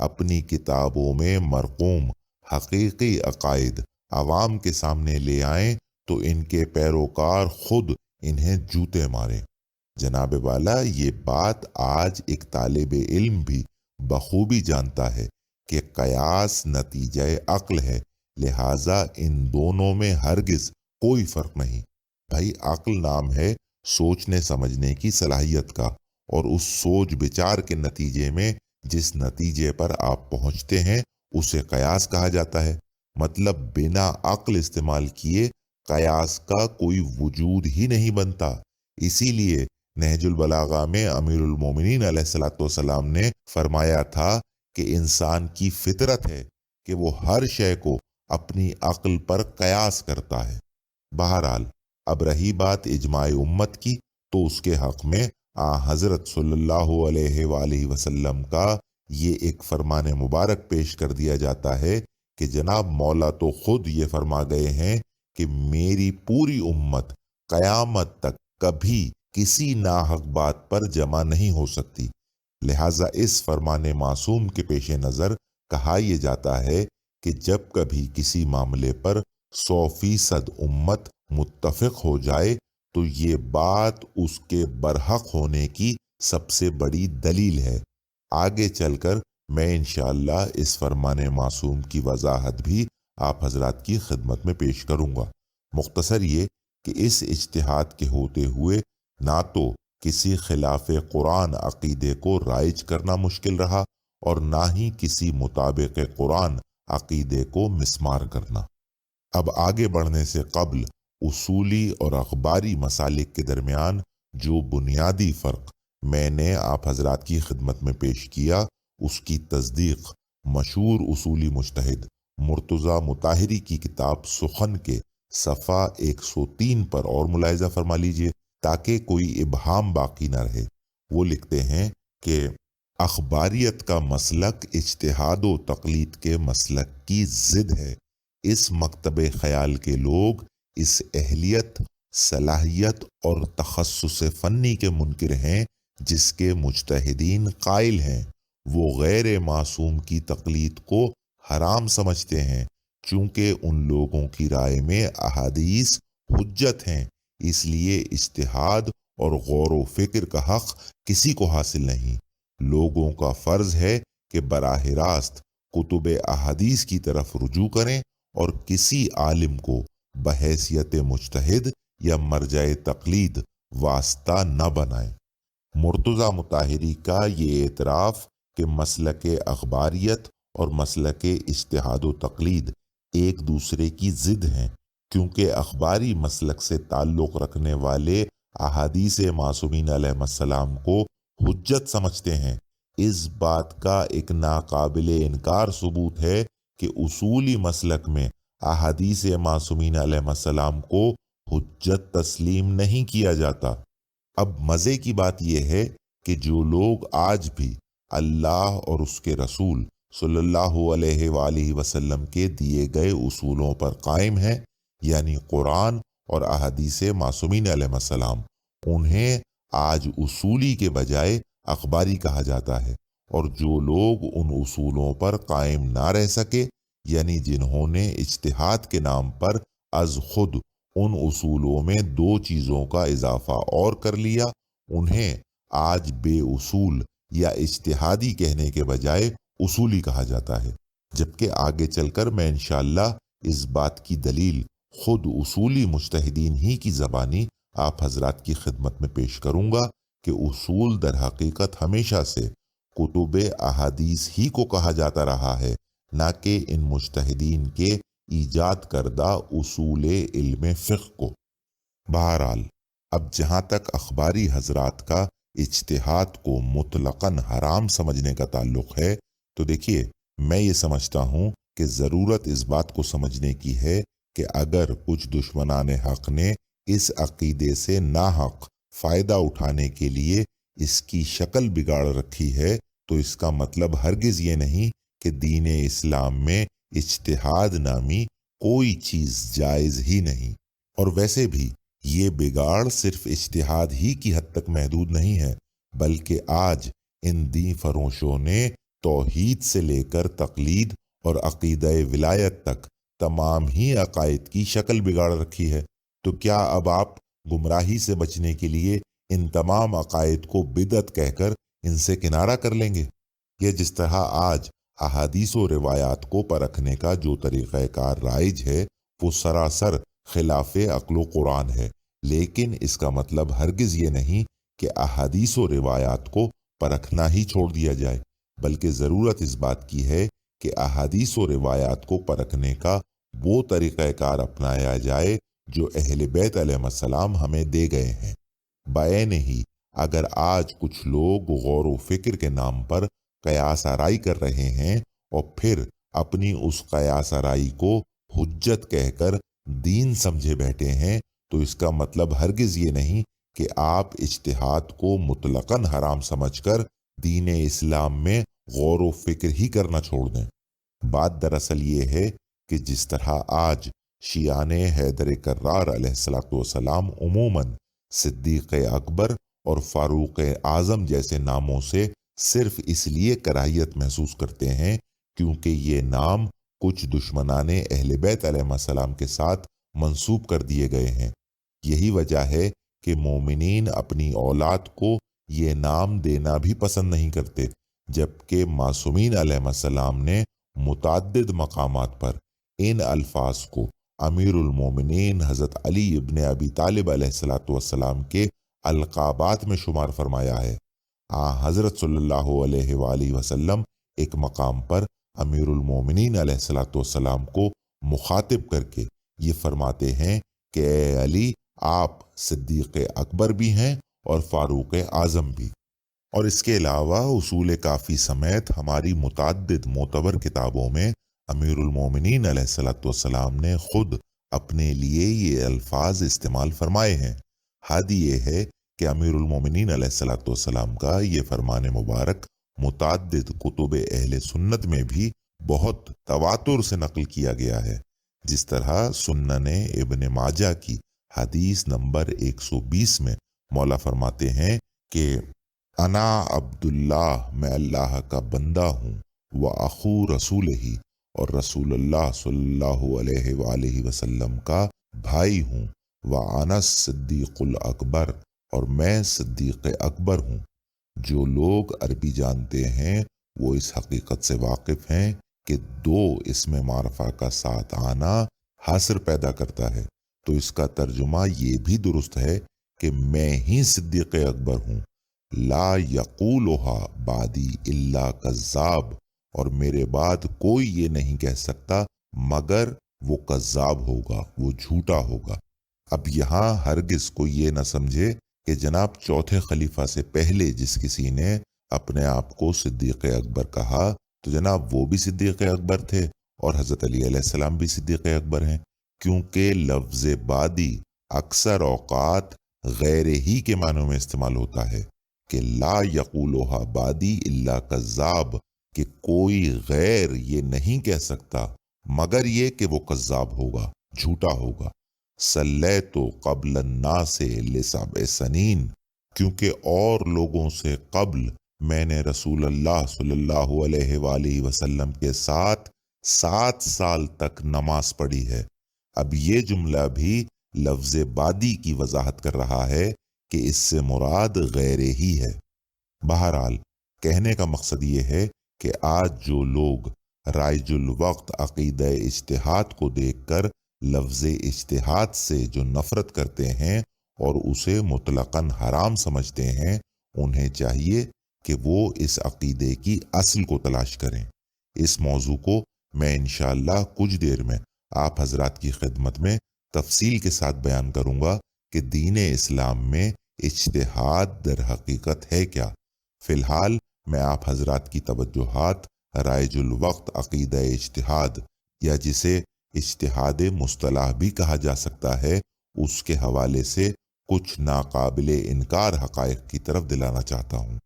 اپنی کتابوں میں مرقوم حقیقی عقائد عوام کے سامنے لے آئیں تو ان کے پیروکار خود انہیں جوتے ماریں۔ جناب والا، یہ بات آج ایک طالب علم بھی بخوبی جانتا ہے کہ قیاس نتیجہ عقل ہے، لہٰذا ان دونوں میں ہرگز کوئی فرق نہیں۔ بھائی، عقل نام ہے سوچنے سمجھنے کی صلاحیت کا، اور اس سوچ بچار کے نتیجے میں جس نتیجے پر آپ پہنچتے ہیں اسے قیاس کہا جاتا ہے۔ مطلب بنا عقل استعمال کیے قیاس کا کوئی وجود ہی نہیں بنتا۔ اسی لیے نہج البلاغہ میں امیر المومنین علیہ الصلوۃ والسلام نے فرمایا تھا کہ انسان کی فطرت ہے کہ وہ ہر شے کو اپنی عقل پر قیاس کرتا ہے۔ بہرحال، اب رہی بات اجماع امت کی، تو اس کے حق میں حضرت صلی اللہ علیہ وآلہ وسلم کا یہ ایک فرمان مبارک پیش کر دیا جاتا ہے کہ جناب مولا تو خود یہ فرما گئے ہیں کہ میری پوری امت قیامت تک کبھی کسی ناحق بات پر جمع نہیں ہو سکتی۔ لہٰذا اس فرمان معصوم کے پیش نظر کہا یہ جاتا ہے کہ جب کبھی کسی معاملے پر 100% امت متفق ہو جائے تو یہ بات اس کے برحق ہونے کی سب سے بڑی دلیل ہے۔ آگے چل کر میں انشاءاللہ اس فرمان معصوم کی وضاحت بھی آپ حضرات کی خدمت میں پیش کروں گا۔ مختصر یہ کہ اس اجتہاد کے ہوتے ہوئے نہ تو کسی خلاف قرآن عقیدے کو رائج کرنا مشکل رہا اور نہ ہی کسی مطابق قرآن عقیدے کو مسمار کرنا۔ اب آگے بڑھنے سے قبل اصولی اور اخباری مسالک کے درمیان جو بنیادی فرق میں نے آپ حضرات کی خدمت میں پیش کیا، اس کی تصدیق مشہور اصولی مجتہد مرتضیٰ مطہری کی کتاب سخن کے صفحہ 103 پر اور ملاحظہ فرما لیجئے تاکہ کوئی ابہام باقی نہ رہے۔ وہ لکھتے ہیں کہ اخباریت کا مسلک اجتہاد و تقلید کے مسلک کی ضد ہے۔ اس مکتب خیال کے لوگ اس اہلیت، صلاحیت اور تخصص فنی کے منکر ہیں جس کے مجتہدین قائل ہیں۔ وہ غیر معصوم کی تقلید کو حرام سمجھتے ہیں، چونکہ ان لوگوں کی رائے میں احادیث حجت ہیں، اس لیے اجتہاد اور غور و فکر کا حق کسی کو حاصل نہیں۔ لوگوں کا فرض ہے کہ براہ راست کتب احادیث کی طرف رجوع کریں اور کسی عالم کو بحیثیت مجتہد یا مرجع تقلید واسطہ نہ بنائیں۔ مرتضیٰ مطہری کا یہ اعتراف کہ مسلک اخباریت اور مسلک اجتہاد و تقلید ایک دوسرے کی ضد ہیں، کیونکہ اخباری مسلک سے تعلق رکھنے والے احادیث معصومین علیہ السلام کو حجت سمجھتے ہیں، اس بات کا ایک ناقابل انکار ثبوت ہے کہ اصولی مسلک میں احادیث معصومین علیہ السلام کو حجت تسلیم نہیں کیا جاتا۔ اب مزے کی بات یہ ہے کہ جو لوگ آج بھی اللہ اور اس کے رسول صلی اللہ علیہ وآلہ وسلم کے دیے گئے اصولوں پر قائم ہیں، یعنی قرآن اور احادیث معصومین علیہ السلام، انہیں آج اصولی کے بجائے اخباری کہا جاتا ہے، اور جو لوگ ان اصولوں پر قائم نہ رہ سکے، یعنی جنہوں نے اجتہاد کے نام پر از خود ان اصولوں میں 2 چیزوں کا اضافہ اور کر لیا، انہیں آج بے اصول یا اجتہادی کہنے کے بجائے اصولی کہا جاتا ہے۔ جبکہ آگے چل کر میں انشاءاللہ اس بات کی دلیل خود اصولی مجتہدین ہی کی زبانی آپ حضرات کی خدمت میں پیش کروں گا کہ اصول در حقیقت ہمیشہ سے کتب احادیث ہی کو کہا جاتا رہا ہے، نہ کہ ان مجتہدین کے ایجاد کردہ اصول علم فقہ کو۔ بہرحال، اب جہاں تک اخباری حضرات کا اجتہاد کو مطلقاً حرام سمجھنے کا تعلق ہے، تو دیکھیے، میں یہ سمجھتا ہوں کہ ضرورت اس بات کو سمجھنے کی ہے کہ اگر کچھ دشمنان حق نے اس عقیدے سے ناحق فائدہ اٹھانے کے لیے اس کی شکل بگاڑ رکھی ہے، تو اس کا مطلب ہرگز یہ نہیں کہ دین اسلام میں اجتہاد نامی کوئی چیز جائز ہی نہیں۔ اور ویسے بھی یہ بگاڑ صرف اجتہاد ہی کی حد تک محدود نہیں ہے، بلکہ آج ان دین فروشوں نے توحید سے لے کر تقلید اور عقیدہ ولایت تک تمام ہی عقائد کی شکل بگاڑ رکھی ہے۔ تو کیا اب آپ گمراہی سے بچنے کے لیے ان تمام عقائد کو بدعت کہہ کر ان سے کنارہ کر لیں گے؟ یہ جس طرح آج احادیث و روایات کو پرکھنے کا جو طریقہ کار رائج ہے وہ سراسر خلاف عقل و قرآن ہے، لیکن اس کا مطلب ہرگز یہ نہیں کہ احادیث و روایات کو پرکھنا ہی چھوڑ دیا جائے، بلکہ ضرورت اس بات کی ہے کہ احادیث و روایات کو پرکھنے کا وہ طریقہ کار اپنایا جائے جو اہل بیت علیہ السلام ہمیں دے گئے ہیں۔ بعین ہی اگر آج کچھ لوگ غور و فکر کے نام پر قیاس آرائی کر رہے ہیں اور پھر اپنی اس قیاس آرائی کو حجت کہہ کر دین سمجھے بیٹھے ہیں، تو اس کا مطلب ہرگز یہ نہیں کہ آپ اجتہاد کو مطلقاً حرام سمجھ کر دین اسلام میں غور و فکر ہی کرنا چھوڑ دیں۔ بات دراصل یہ ہے کہ جس طرح آج شیعان حیدر کرار علیہ السلام عموماً صدیق اکبر اور فاروق اعظم جیسے ناموں سے صرف اس لیے کراہیت محسوس کرتے ہیں کیونکہ یہ نام کچھ دشمنان اہل بیت علیہ السلام کے ساتھ منسوب کر دیے گئے ہیں۔ یہی وجہ ہے کہ مومنین اپنی اولاد کو یہ نام دینا بھی پسند نہیں کرتے، جبکہ معصومین علیہ السلام نے متعدد مقامات پر ان الفاظ کو امیر المومنین حضرت علی ابن ابی طالب علیہ السلام کے القابات میں شمار فرمایا ہے۔ حضرت صلی اللہ علیہ وآلہ وسلم ایک مقام پر امیر المومنین علیہ السلام کو مخاطب کر کے یہ فرماتے ہیں کہ اے علی، آپ صدیق اکبر بھی ہیں اور فاروق اعظم بھی۔ اور اس کے علاوہ اصول کافی سمیت ہماری متعدد معتبر کتابوں میں امیر المومنین علیہ السلام نے خود اپنے لیے یہ الفاظ استعمال فرمائے ہیں۔ حد یہ ہے کہ امیر المومنین علیہ السلام کا یہ فرمان مبارک متعدد کتب اہل سنت میں بھی بہت تواتر سے نقل کیا گیا ہے، جس طرح سنن ابن ماجہ کی حدیث نمبر 120 میں مولا فرماتے ہیں کہ انا عبداللہ، میں اللہ کا بندہ ہوں، و اخو رسول ہی، اور رسول اللہ صلی اللہ علیہ وآلہ وسلم کا بھائی ہوں، و انا صدیق الاکبر، اور میں صدیق اکبر ہوں۔ جو لوگ عربی جانتے ہیں وہ اس حقیقت سے واقف ہیں کہ دو اسم معرفہ کا ساتھ آنا حصر پیدا کرتا ہے، تو اس کا ترجمہ یہ بھی درست ہے کہ میں ہی صدیق اکبر ہوں۔ لا یقولھا بعدی الا کذاب، اور میرے بعد کوئی یہ نہیں کہہ سکتا مگر وہ کذاب ہوگا، وہ جھوٹا ہوگا۔ اب یہاں ہرگز کوئی یہ نہ سمجھے کہ جناب چوتھے خلیفہ سے پہلے جس کسی نے اپنے آپ کو صدیق اکبر کہا تو جناب وہ بھی صدیق اکبر تھے اور حضرت علی علیہ السلام بھی صدیق اکبر ہیں، کیونکہ لفظ بعدی اکثر اوقات غیر ہی کے معنوں میں استعمال ہوتا ہے کہ لا یقولھا بعدی الا کذاب، کہ کوئی غیر یہ نہیں کہہ سکتا مگر یہ کہ وہ کذاب ہوگا، جھوٹا ہوگا۔ صلیت قبل الناس لسبع سنین، کیونکہ اور لوگوں سے قبل میں نے رسول اللہ صلی اللہ علیہ وآلہ وسلم کے ساتھ 7 سال تک نماز پڑھی ہے۔ اب یہ جملہ بھی لفظ بعدی کی وضاحت کر رہا ہے کہ اس سے مراد غیر ہی ہے۔ بہرحال کہنے کا مقصد یہ ہے کہ آج جو لوگ رائج الوقت عقیدہ اجتہاد کو دیکھ کر لفظ اجتہاد سے جو نفرت کرتے ہیں اور اسے مطلقاً حرام سمجھتے ہیں، انہیں چاہیے کہ وہ اس عقیدے کی اصل کو تلاش کریں۔ اس موضوع کو میں انشاءاللہ کچھ دیر میں آپ حضرات کی خدمت میں تفصیل کے ساتھ بیان کروں گا کہ دین اسلام میں اجتہاد در حقیقت ہے کیا۔ فی الحال میں آپ حضرات کی توجہات رائج الوقت عقیدہ اجتہاد، یا جسے اجتہاد مصطلح بھی کہا جا سکتا ہے، اس کے حوالے سے کچھ ناقابل انکار حقائق کی طرف دلانا چاہتا ہوں۔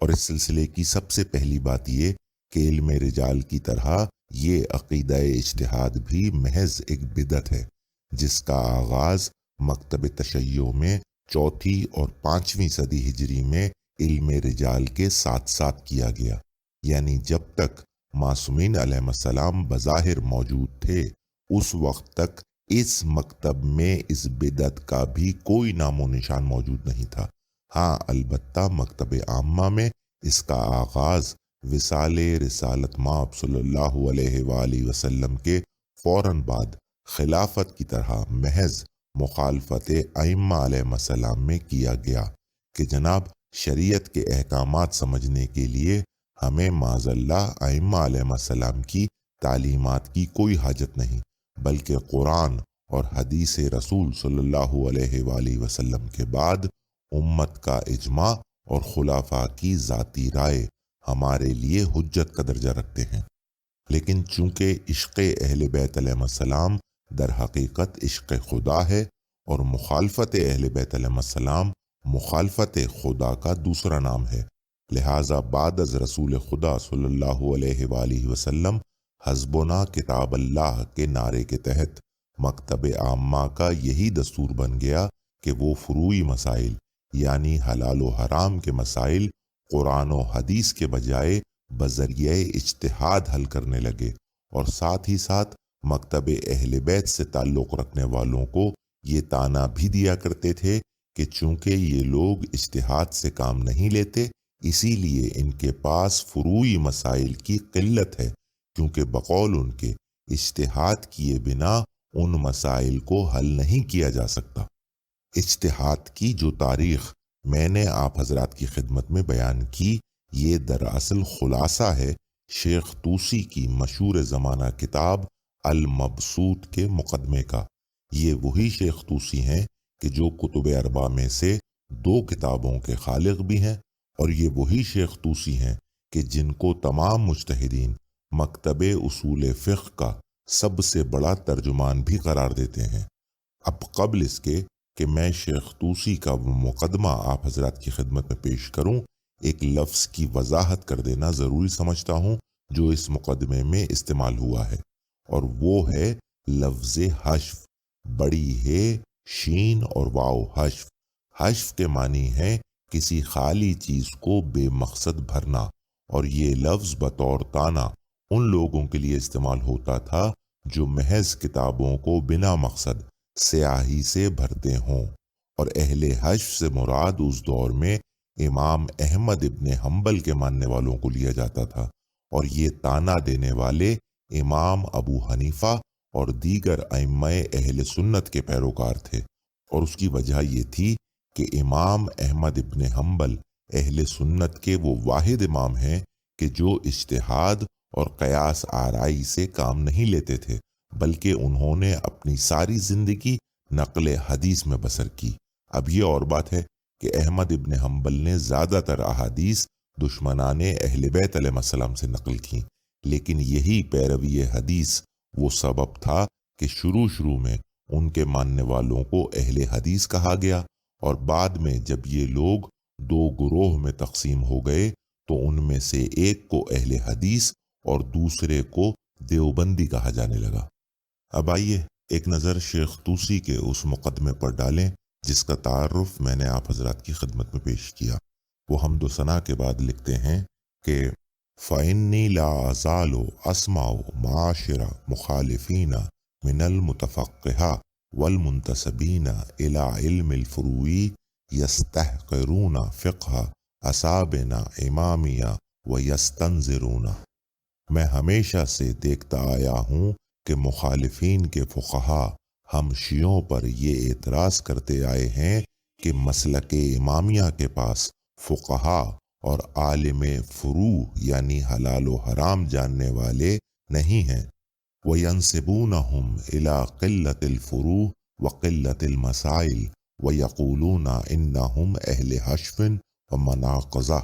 اور اس سلسلے کی سب سے پہلی بات یہ کہ علم رجال کی طرح یہ عقیدہ اجتہاد بھی محض ایک بدعت ہے، جس کا آغاز مکتب تشیع میں 4 اور 5ویں صدی ہجری میں علم رجال کے ساتھ ساتھ کیا گیا۔ یعنی جب تک معصومین علیہ السلام بظاہر موجود تھے اس وقت تک اس مکتب میں اس بدعت کا بھی کوئی نام و نشان موجود نہیں تھا۔ ہاں البتہ مکتب عامہ میں اس کا آغاز وصال رسالت مآب صلی اللہ علیہ وآلہ وسلم کے فوراً بعد خلافت کی طرح محض مخالفت ائمہ علیہ السلام میں کیا گیا کہ جناب شریعت کے احکامات سمجھنے کے لیے ہمیں معاذ اللہ ائمہ علیہ السلام کی تعلیمات کی کوئی حاجت نہیں، بلکہ قرآن اور حدیث رسول صلی اللہ علیہ وآلہ وسلم کے بعد امت کا اجماع اور خلفاء کی ذاتی رائے ہمارے لیے حجت کا درجہ رکھتے ہیں۔ لیکن چونکہ عشق اہل بیت علیہ السلام در حقیقت عشق خدا ہے اور مخالفت اہل بیت علیہ السلام مخالفت خدا کا دوسرا نام ہے، لہٰذا بعد از رسول خدا صلی اللہ علیہ وآلہ وسلم حسبنا کتاب اللہ کے نعرے کے تحت مکتب عامہ کا یہی دستور بن گیا کہ وہ فروعی مسائل یعنی حلال و حرام کے مسائل قرآن و حدیث کے بجائے بذریعہ اجتہاد حل کرنے لگے، اور ساتھ ہی ساتھ مکتب اہل بیت سے تعلق رکھنے والوں کو یہ طعنہ بھی دیا کرتے تھے کہ چونکہ یہ لوگ اجتہاد سے کام نہیں لیتے اسی لیے ان کے پاس فروعی مسائل کی قلت ہے، کیونکہ بقول ان کے اجتہاد کیے بنا ان مسائل کو حل نہیں کیا جا سکتا۔ اجتہاد کی جو تاریخ میں نے آپ حضرات کی خدمت میں بیان کی، یہ دراصل خلاصہ ہے شیخ طوسی کی مشہور زمانہ کتاب المبسوط کے مقدمے کا۔ یہ وہی شیخ طوسی ہیں کہ جو کتب اربع میں سے 2 کتابوں کے خالق بھی ہیں، اور یہ وہی شیخ طوسی ہیں کہ جن کو تمام مجتہدین مکتب اصول فقہ کا سب سے بڑا ترجمان بھی قرار دیتے ہیں۔ اب قبل اس کے کہ میں شیخ طوسی کا وہ مقدمہ آپ حضرات کی خدمت میں پیش کروں، ایک لفظ کی وضاحت کر دینا ضروری سمجھتا ہوں جو اس مقدمے میں استعمال ہوا ہے، اور وہ ہے لفظ حشف، بڑی ہے شین اور واو حشف۔ حشف کے معنی ہے کسی خالی چیز کو بے مقصد بھرنا، اور یہ لفظ بطور طعنہ ان لوگوں کے لیے استعمال ہوتا تھا جو محض کتابوں کو بنا مقصد سیاہی سے بھرتے ہوں، اور اہل حشف سے مراد اس دور میں امام احمد ابن حنبل کے ماننے والوں کو لیا جاتا تھا، اور یہ طعنہ دینے والے امام ابو حنیفہ اور دیگر ائمہ اہل سنت کے پیروکار تھے، اور اس کی وجہ یہ تھی کہ امام احمد ابن حنبل اہل سنت کے وہ واحد امام ہیں کہ جو اجتہاد اور قیاس آرائی سے کام نہیں لیتے تھے، بلکہ انہوں نے اپنی ساری زندگی نقل حدیث میں بسر کی۔ اب یہ اور بات ہے کہ احمد ابن حنبل نے زیادہ تر احادیث دشمنان اہل بیت علیہ السلام سے نقل کی، لیکن یہی پیروی حدیث وہ سبب تھا کہ شروع میں ان کے ماننے والوں کو اہل حدیث کہا گیا، اور بعد میں جب یہ لوگ 2 گروہ میں تقسیم ہو گئے تو ان میں سے ایک کو اہل حدیث اور دوسرے کو دیوبندی کہا جانے لگا۔ اب آئیے ایک نظر شیخ طوسی کے اس مقدمے پر ڈالیں جس کا تعارف میں نے آپ حضرات کی خدمت میں پیش کیا۔ وہ حمد و ثنا کے بعد لکھتے ہیں کہ فَإِنِّي لَا أَزَالُ أَسْمَعُ مَعَاشِرَ مُخَالِفِينَ مِنَ الْمُتَفَقِّهَةِ وَالْمُنْتَسِبِينَ إِلَى عِلْمِ الْفُرُوعِ يَسْتَحْقِرُونَ فِقْهَ أَصْحَابِنَا إِمَامِيَّ وَيَسْتَنْزِرُونَ۔ میں ہمیشہ سے دیکھتا آیا ہوں کہ مخالفین کے فقہا ہم شیعوں پر یہ اعتراض کرتے آئے ہیں کہ مسلک امامیہ کے پاس فقہا اور عالم فروع یعنی حلال و حرام جاننے والے نہیں ہیں۔ وَيَنْسِبُونَهُمْ إِلَىٰ قِلَّةِ الْفُرُوعِ وَقِلَّةِ الْمَسَائِلِ وَيَقُولُونَ إِنَّهُمْ أَهْلُ حَشْفٍ وَمَنَاقِضَةٍ۔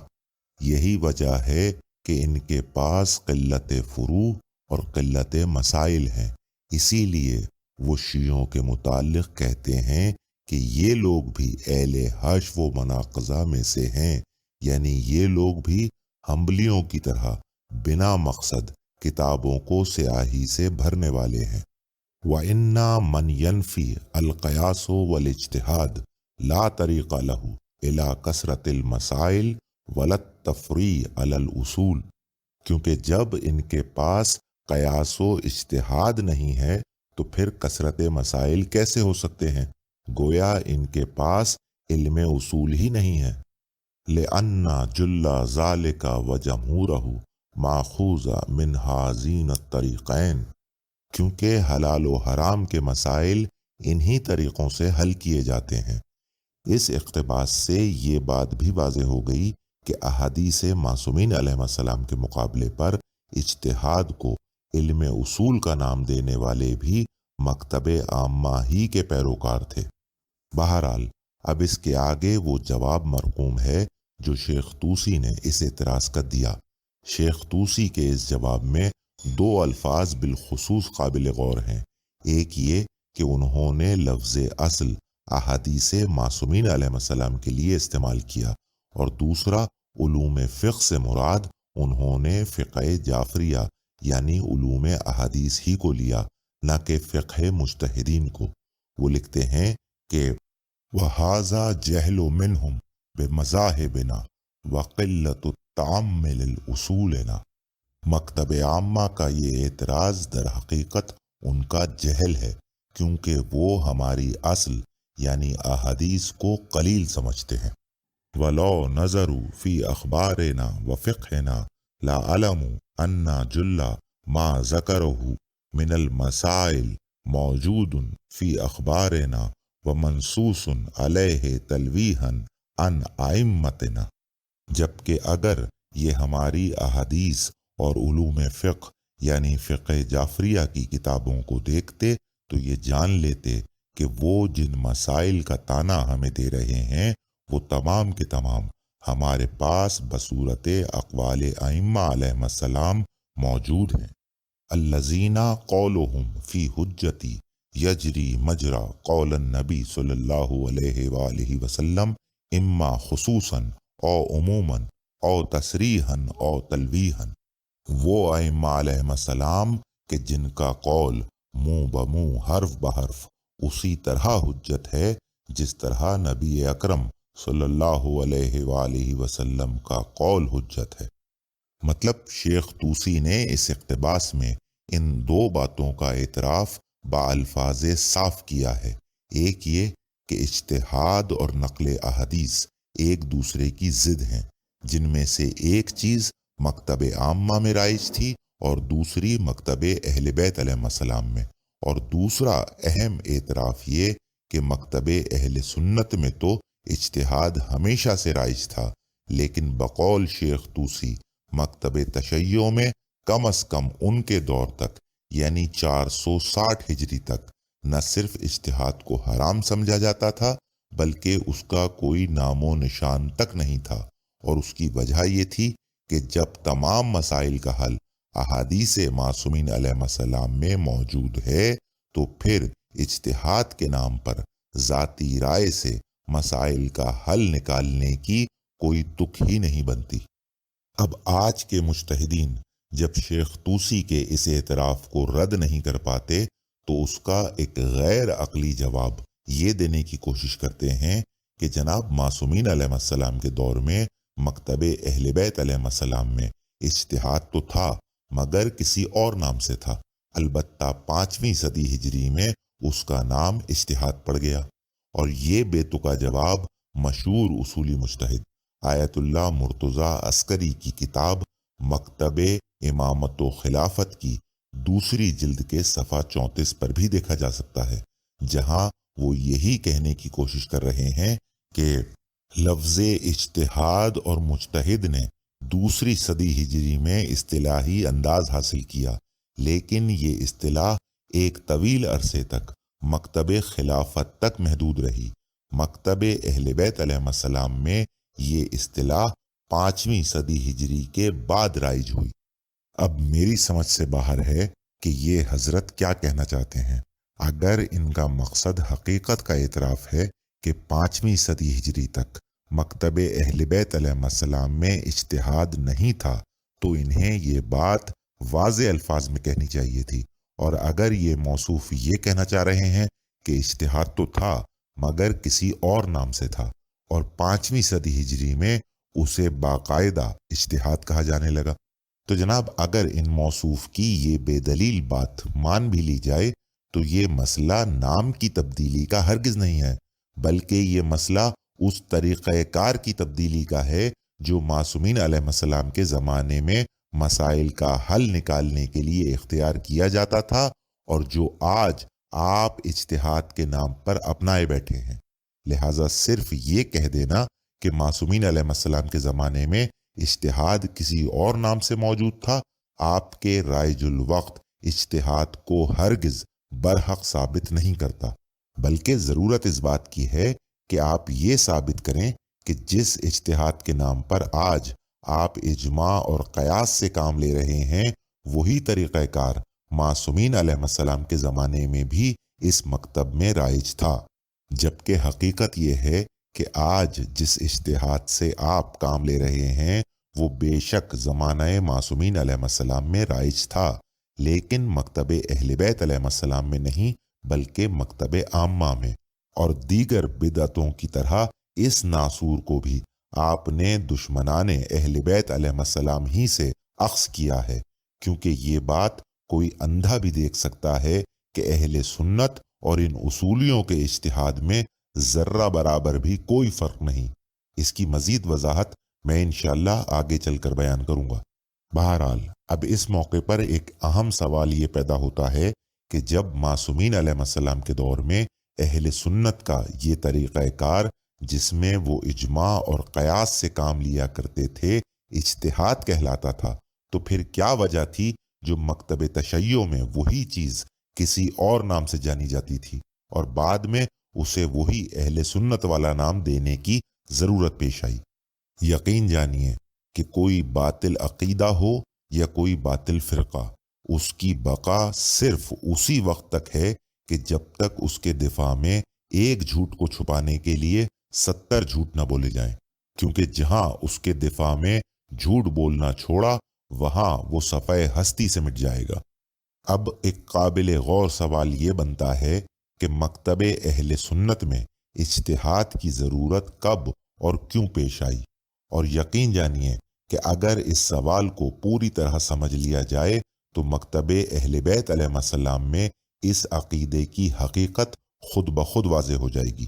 یہی وجہ ہے کہ ان کے پاس قلت فروع اور قلت مسائل ہیں، اسی لیے وہ شیعوں کے متعلق کہتے ہیں کہ یہ لوگ بھی اہل حشف و مناقضہ میں سے ہیں، یعنی یہ لوگ بھی حنبلیوں کی طرح بنا مقصد کتابوں کو سیاہی سے بھرنے والے ہیں۔ وَإِنَّا مَنْ يَنْفِي الْقِيَاسَ وَالِاجْتِهَادَ لَا طَرِيقَ لَهُ إِلَىٰ كَثْرَةِ الْمَسَائِلِ وَلَا التَّفْرِيعِ عَلَى الْأُصُولِ۔ کیونکہ جب ان کے پاس قیاس و اجتہاد نہیں ہے تو پھر کثرت مسائل کیسے ہو سکتے ہیں؟ گویا ان کے پاس علم اصول ہی نہیں ہے۔ لِأَنَّ جُلَّ ذَلِكَ وَجَمْهُورَهُ مَأْخُوذٌ مِنْ هَذَيْنِ الطَّرِيقَيْنِ، کیونکہ حلال و حرام کے مسائل انہی طریقوں سے حل کیے جاتے ہیں۔ اس اقتباس سے یہ بات بھی واضح ہو گئی کہ احادیث معصومین علیہ السلام کے مقابلے پر اجتہاد کو علم اصول کا نام دینے والے بھی مکتب عامہ ہی کے پیروکار تھے۔ بہرحال اب اس کے آگے وہ جواب مرقوم ہے جو شیخ طوسی نے اس اعتراض کا دیا۔ شیخ طوسی کے اس جواب میں دو الفاظ بالخصوص قابل غور ہیں۔ ایک یہ کہ انہوں نے لفظ اصل احادیث معصومین علیہ السلام کے لیے استعمال کیا، اور دوسرا علوم فقہ سے مراد انہوں نے فقہ جعفریہ یعنی علوم احادیث ہی کو لیا، نہ کہ فقہ مجتہدین کو۔ وہ لکھتے ہیں کہ وَهَذَا جَهْلُ مِنْهُمْ بِمَذَاهِبِنَا وَقِلَّةُ التَّعَمُّلِ لِأُصُولِنَا۔ مکتب عامہ کا یہ اعتراض در حقیقت ان کا جہل ہے، کیونکہ وہ ہماری اصل یعنی احادیث کو قلیل سمجھتے ہیں۔ وَلَوْ نَظَرُوا فِي أَخْبَارِنَا وَفِقْهِنَا لَعَلَمُوا أَنَّ جُلَّ مَا ذَكَرُوهُ مِنَ الْمَسَائِلِ مَوْجُودٌ فِي أَخْبَارِنَا وَمَنْصُوصٌ عَلَيْهِ تَلْوِيحًا عَنْ أَئِمَّتِنَا۔ جبکہ اگر یہ ہماری احادیث اور علوم فقہ یعنی فقہ جعفریہ کی کتابوں کو دیکھتے تو یہ جان لیتے کہ وہ جن مسائل کا تانا ہمیں دے رہے ہیں وہ تمام کے تمام ہمارے پاس بصورت اقوال ائمہ علیہ السلام موجود ہیں۔ الذین قولهم فی حجتی یجری مجرا قول النبی صلی اللہ علیہ وآلہ وسلم اما خصوصاً او عموماً او تصریحاً او تلویحاً۔ وہ ائمہ علیہ السلام کہ جن کا قول منہ بمنہ حرف بحرف اسی طرح حجت ہے جس طرح نبی اکرم صلی اللہ علیہ وآلہ وسلم کا قول حجت ہے۔ مطلب شیخ طوسی نے اس اقتباس میں ان دو باتوں کا اعتراف بالفاظ صاف کیا ہے۔ ایک یہ کہ اجتہاد اور نقل احادیث ایک دوسرے کی ضد ہیں، جن میں سے ایک چیز مکتب عامہ میں رائج تھی اور دوسری مکتب اہل بیت علیہ السلام میں، اور دوسرا اہم اعتراف یہ کہ مکتب اہل سنت میں تو اجتہاد ہمیشہ سے رائج تھا، لیکن بقول شیخ طوسی مکتب تشیع میں کم از کم ان کے دور تک یعنی 460 ہجری تک نہ صرف اجتہاد کو حرام سمجھا جاتا تھا بلکہ اس کا کوئی نام و نشان تک نہیں تھا، اور اس کی وجہ یہ تھی کہ جب تمام مسائل کا حل احادیث معصومین علیہ السلام میں موجود ہے تو پھر اجتہاد کے نام پر ذاتی رائے سے مسائل کا حل نکالنے کی کوئی تک ہی نہیں بنتی۔ اب آج کے مجتہدین جب شیخ طوسی کے اس اعتراف کو رد نہیں کر پاتے تو اس کا ایک غیر عقلی جواب یہ دینے کی کوشش کرتے ہیں کہ جناب معصومین علیہ السلام کے دور میں مکتب اہل بیت علیہ السلام میں اجتہاد تو تھا مگر کسی اور نام سے تھا، البتہ 5ویں صدی ہجری میں اس کا نام اجتہاد پڑ گیا۔ اور یہ بے تکا جواب مشہور اصولی مجتہد آیت اللہ مرتضیٰ عسکری کی کتاب مکتب امامت و خلافت کی دوسری جلد کے صفحہ 34 پر بھی دیکھا جا سکتا ہے، جہاں وہ یہی کہنے کی کوشش کر رہے ہیں کہ لفظ اجتہاد اور مجتہد نے دوسری صدی ہجری میں اصطلاحی انداز حاصل کیا، لیکن یہ اصطلاح ایک طویل عرصے تک مکتب خلافت تک محدود رہی۔ مکتب اہل بیت علیہ السلام میں یہ اصطلاح 5ویں صدی ہجری کے بعد رائج ہوئی۔ اب میری سمجھ سے باہر ہے کہ یہ حضرت کیا کہنا چاہتے ہیں۔ اگر ان کا مقصد حقیقت کا اعتراف ہے کہ 5ویں صدی ہجری تک مکتب اہل بیت علیہ السلام میں اجتہاد نہیں تھا تو انہیں یہ بات واضح الفاظ میں کہنی چاہیے تھی، اور اگر یہ موصوف یہ کہنا چاہ رہے ہیں کہ اجتہاد تو تھا مگر کسی اور نام سے تھا اور 5ویں صدی ہجری میں اسے باقاعدہ اجتہاد کہا جانے لگا، تو جناب اگر ان موصوف کی یہ بے دلیل بات مان بھی لی جائے تو یہ مسئلہ نام کی تبدیلی کا ہرگز نہیں ہے، بلکہ یہ مسئلہ اس طریقہ کار کی تبدیلی کا ہے جو معصومین علیہ السلام کے زمانے میں مسائل کا حل نکالنے کے لیے اختیار کیا جاتا تھا اور جو آج آپ اجتہاد کے نام پر اپنائے بیٹھے ہیں۔ لہٰذا صرف یہ کہہ دینا کہ معصومین علیہ السلام کے زمانے میں اجتہاد کسی اور نام سے موجود تھا، آپ کے رائج الوقت اجتہاد کو ہرگز برحق ثابت نہیں کرتا، بلکہ ضرورت اس بات کی ہے کہ آپ یہ ثابت کریں کہ جس اجتہاد کے نام پر آج آپ اجماع اور قیاس سے کام لے رہے ہیں وہی طریقہ کار معصومین علیہ السلام کے زمانے میں بھی اس مکتب میں رائج تھا، جبکہ حقیقت یہ ہے کہ آج جس اجتہاد سے آپ کام لے رہے ہیں وہ بے شک زمانہ معصومین علیہ السلام میں رائج تھا، لیکن مکتب اہل بیت علیہ السلام میں نہیں بلکہ مکتب عامہ میں، اور دیگر بدعتوں کی طرح اس ناصور کو بھی آپ نے دشمنان اہل بیت علیہ السلام ہی سے اخذ کیا ہے، کیونکہ یہ بات کوئی اندھا بھی دیکھ سکتا ہے کہ اہل سنت اور ان اصولیوں کے اجتہاد میں ذرہ برابر بھی کوئی فرق نہیں۔ اس کی مزید وضاحت میں انشاءاللہ آگے چل کر بیان کروں گا۔ بہرحال اب اس موقع پر ایک اہم سوال یہ پیدا ہوتا ہے کہ جب معصومین علیہ السلام کے دور میں اہل سنت کا یہ طریقہ کار جس میں وہ اجماع اور قیاس سے کام لیا کرتے تھے اجتہاد کہلاتا تھا، تو پھر کیا وجہ تھی جو مکتب تشیع میں وہی چیز کسی اور نام سے جانی جاتی تھی اور بعد میں اسے وہی اہل سنت والا نام دینے کی ضرورت پیش آئی؟ یقین جانیے کہ کوئی باطل عقیدہ ہو یا کوئی باطل فرقہ، اس کی بقا صرف اسی وقت تک ہے کہ جب تک اس کے دفاع میں ایک جھوٹ کو چھپانے کے لیے 70 جھوٹ نہ بولے جائیں، کیونکہ جہاں اس کے دفاع میں جھوٹ بولنا چھوڑا وہاں وہ صفحہ ہستی سے مٹ جائے گا۔ اب ایک قابل غور سوال یہ بنتا ہے کہ مکتب اہل سنت میں اجتہاد کی ضرورت کب اور کیوں پیش آئی، اور یقین جانیے کہ اگر اس سوال کو پوری طرح سمجھ لیا جائے تو مکتب اہل بیت علیہ السلام میں اس عقیدے کی حقیقت خود بخود واضح ہو جائے گی۔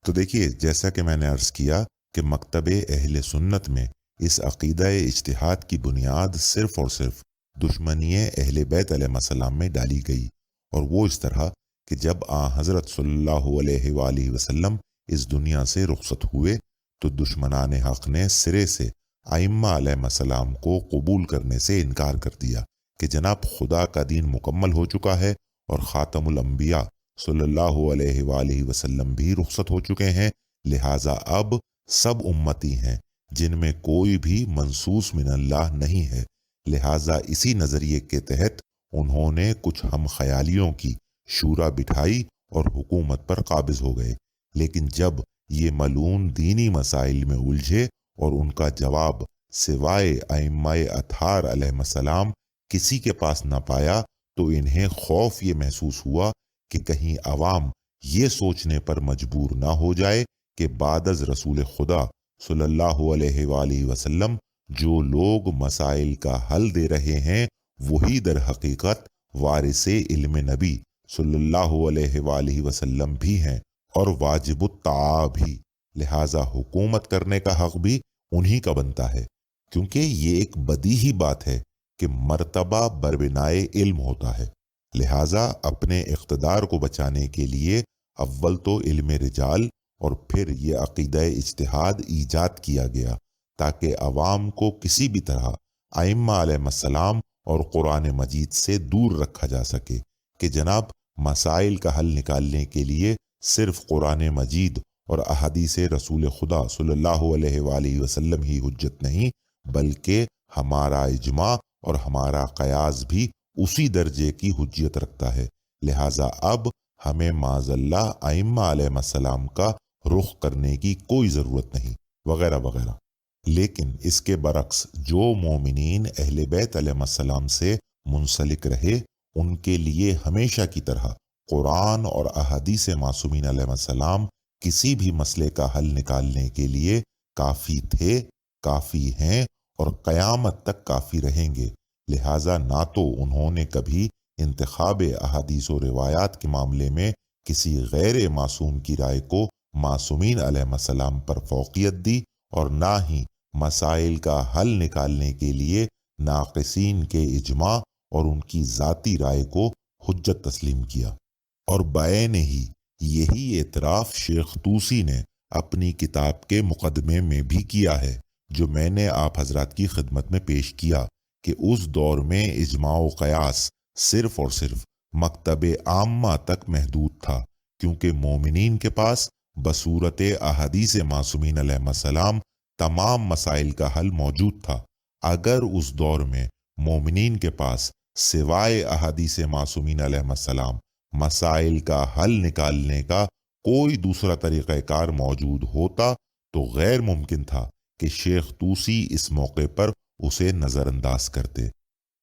تو دیکھیے، جیسا کہ میں نے عرض کیا کہ مکتب اہل سنت میں اس عقیدہ اجتہاد کی بنیاد صرف اور صرف دشمنی اہل بیت علیہ السلام میں ڈالی گئی، اور وہ اس طرح کہ جب حضرت صلی اللہ علیہ وآلہ وسلم اس دنیا سے رخصت ہوئے تو دشمنان حق نے سرے سے ائمہ علیہ السلام کو قبول کرنے سے انکار کر دیا کہ جناب خدا کا دین مکمل ہو چکا ہے اور خاتم الانبیاء صلی اللہ علیہ وآلہ وسلم بھی رخصت ہو چکے ہیں، لہٰذا اب سب امتی ہیں جن میں کوئی بھی منصوص من اللہ نہیں ہے۔ لہٰذا اسی نظریے کے تحت انہوں نے کچھ ہم خیالیوں کی شورا بٹھائی اور حکومت پر قابض ہو گئے، لیکن جب یہ ملعون دینی مسائل میں الجھے اور ان کا جواب سوائے ائمہ اطہار علیہ السلام کسی کے پاس نہ پایا تو انہیں خوف یہ محسوس ہوا کہ کہیں عوام یہ سوچنے پر مجبور نہ ہو جائے کہ بعد از رسول خدا صلی اللہ علیہ وآلہ وسلم جو لوگ مسائل کا حل دے رہے ہیں وہی در حقیقت وارث علم نبی صلی اللہ علیہ وآلہ وسلم بھی ہیں اور واجب الطاعہ بھی، لہٰذا حکومت کرنے کا حق بھی انہی کا بنتا ہے، کیونکہ یہ ایک بدیہی بات ہے کہ مرتبہ بربنائے علم ہوتا ہے۔ لہٰذا اپنے اقتدار کو بچانے کے لیے اول تو علم رجال اور پھر یہ عقیدہ اجتہاد ایجاد کیا گیا تاکہ عوام کو کسی بھی طرح ائمہ علیہ السلام اور قرآن مجید سے دور رکھا جا سکے کہ جناب مسائل کا حل نکالنے کے لیے صرف قرآن مجید اور احادیث رسول خدا صلی اللہ علیہ وآلہ وسلم ہی حجت نہیں، بلکہ ہمارا اجماع اور ہمارا قیاس بھی اسی درجے کی حجیت رکھتا ہے۔ لہٰذا اب ہمیں معاذ اللہ ائمہ علیہ السلام کا رخ کرنے کی کوئی ضرورت نہیں، وغیرہ وغیرہ۔ لیکن اس کے برعکس جو مومنین اہل بیت علیہ السلام سے منسلک رہے ان کے لیے ہمیشہ کی طرح قرآن اور احادیث معصومین علیہ السلام کسی بھی مسئلے کا حل نکالنے کے لیے کافی تھے، کافی ہیں اور قیامت تک کافی رہیں گے، لہٰذا نہ تو انہوں نے کبھی انتخاب احادیث و روایات کے معاملے میں کسی غیر معصوم کی رائے کو معصومین علیہ السلام پر فوقیت دی، اور نہ ہی مسائل کا حل نکالنے کے لیے ناقصین کے اجماع اور ان کی ذاتی رائے کو حجت تسلیم کیا۔ اور بعین ہی یہی اعتراف شیخ طوسی نے اپنی کتاب کے مقدمے میں بھی کیا ہے، جو میں نے آپ حضرات کی خدمت میں پیش کیا، کہ اس دور میں اجماع و قیاس صرف اور صرف مکتب عامہ تک محدود تھا، کیونکہ مومنین کے پاس بصورت احادیث معصومین علیہ السلام تمام مسائل کا حل موجود تھا۔ اگر اس دور میں مومنین کے پاس سوائے احادیث معصومین علیہ السلام مسائل کا حل نکالنے کا کوئی دوسرا طریقہ کار موجود ہوتا تو غیر ممکن تھا کہ شیخ طوسی اس موقع پر اسے نظر انداز کرتے۔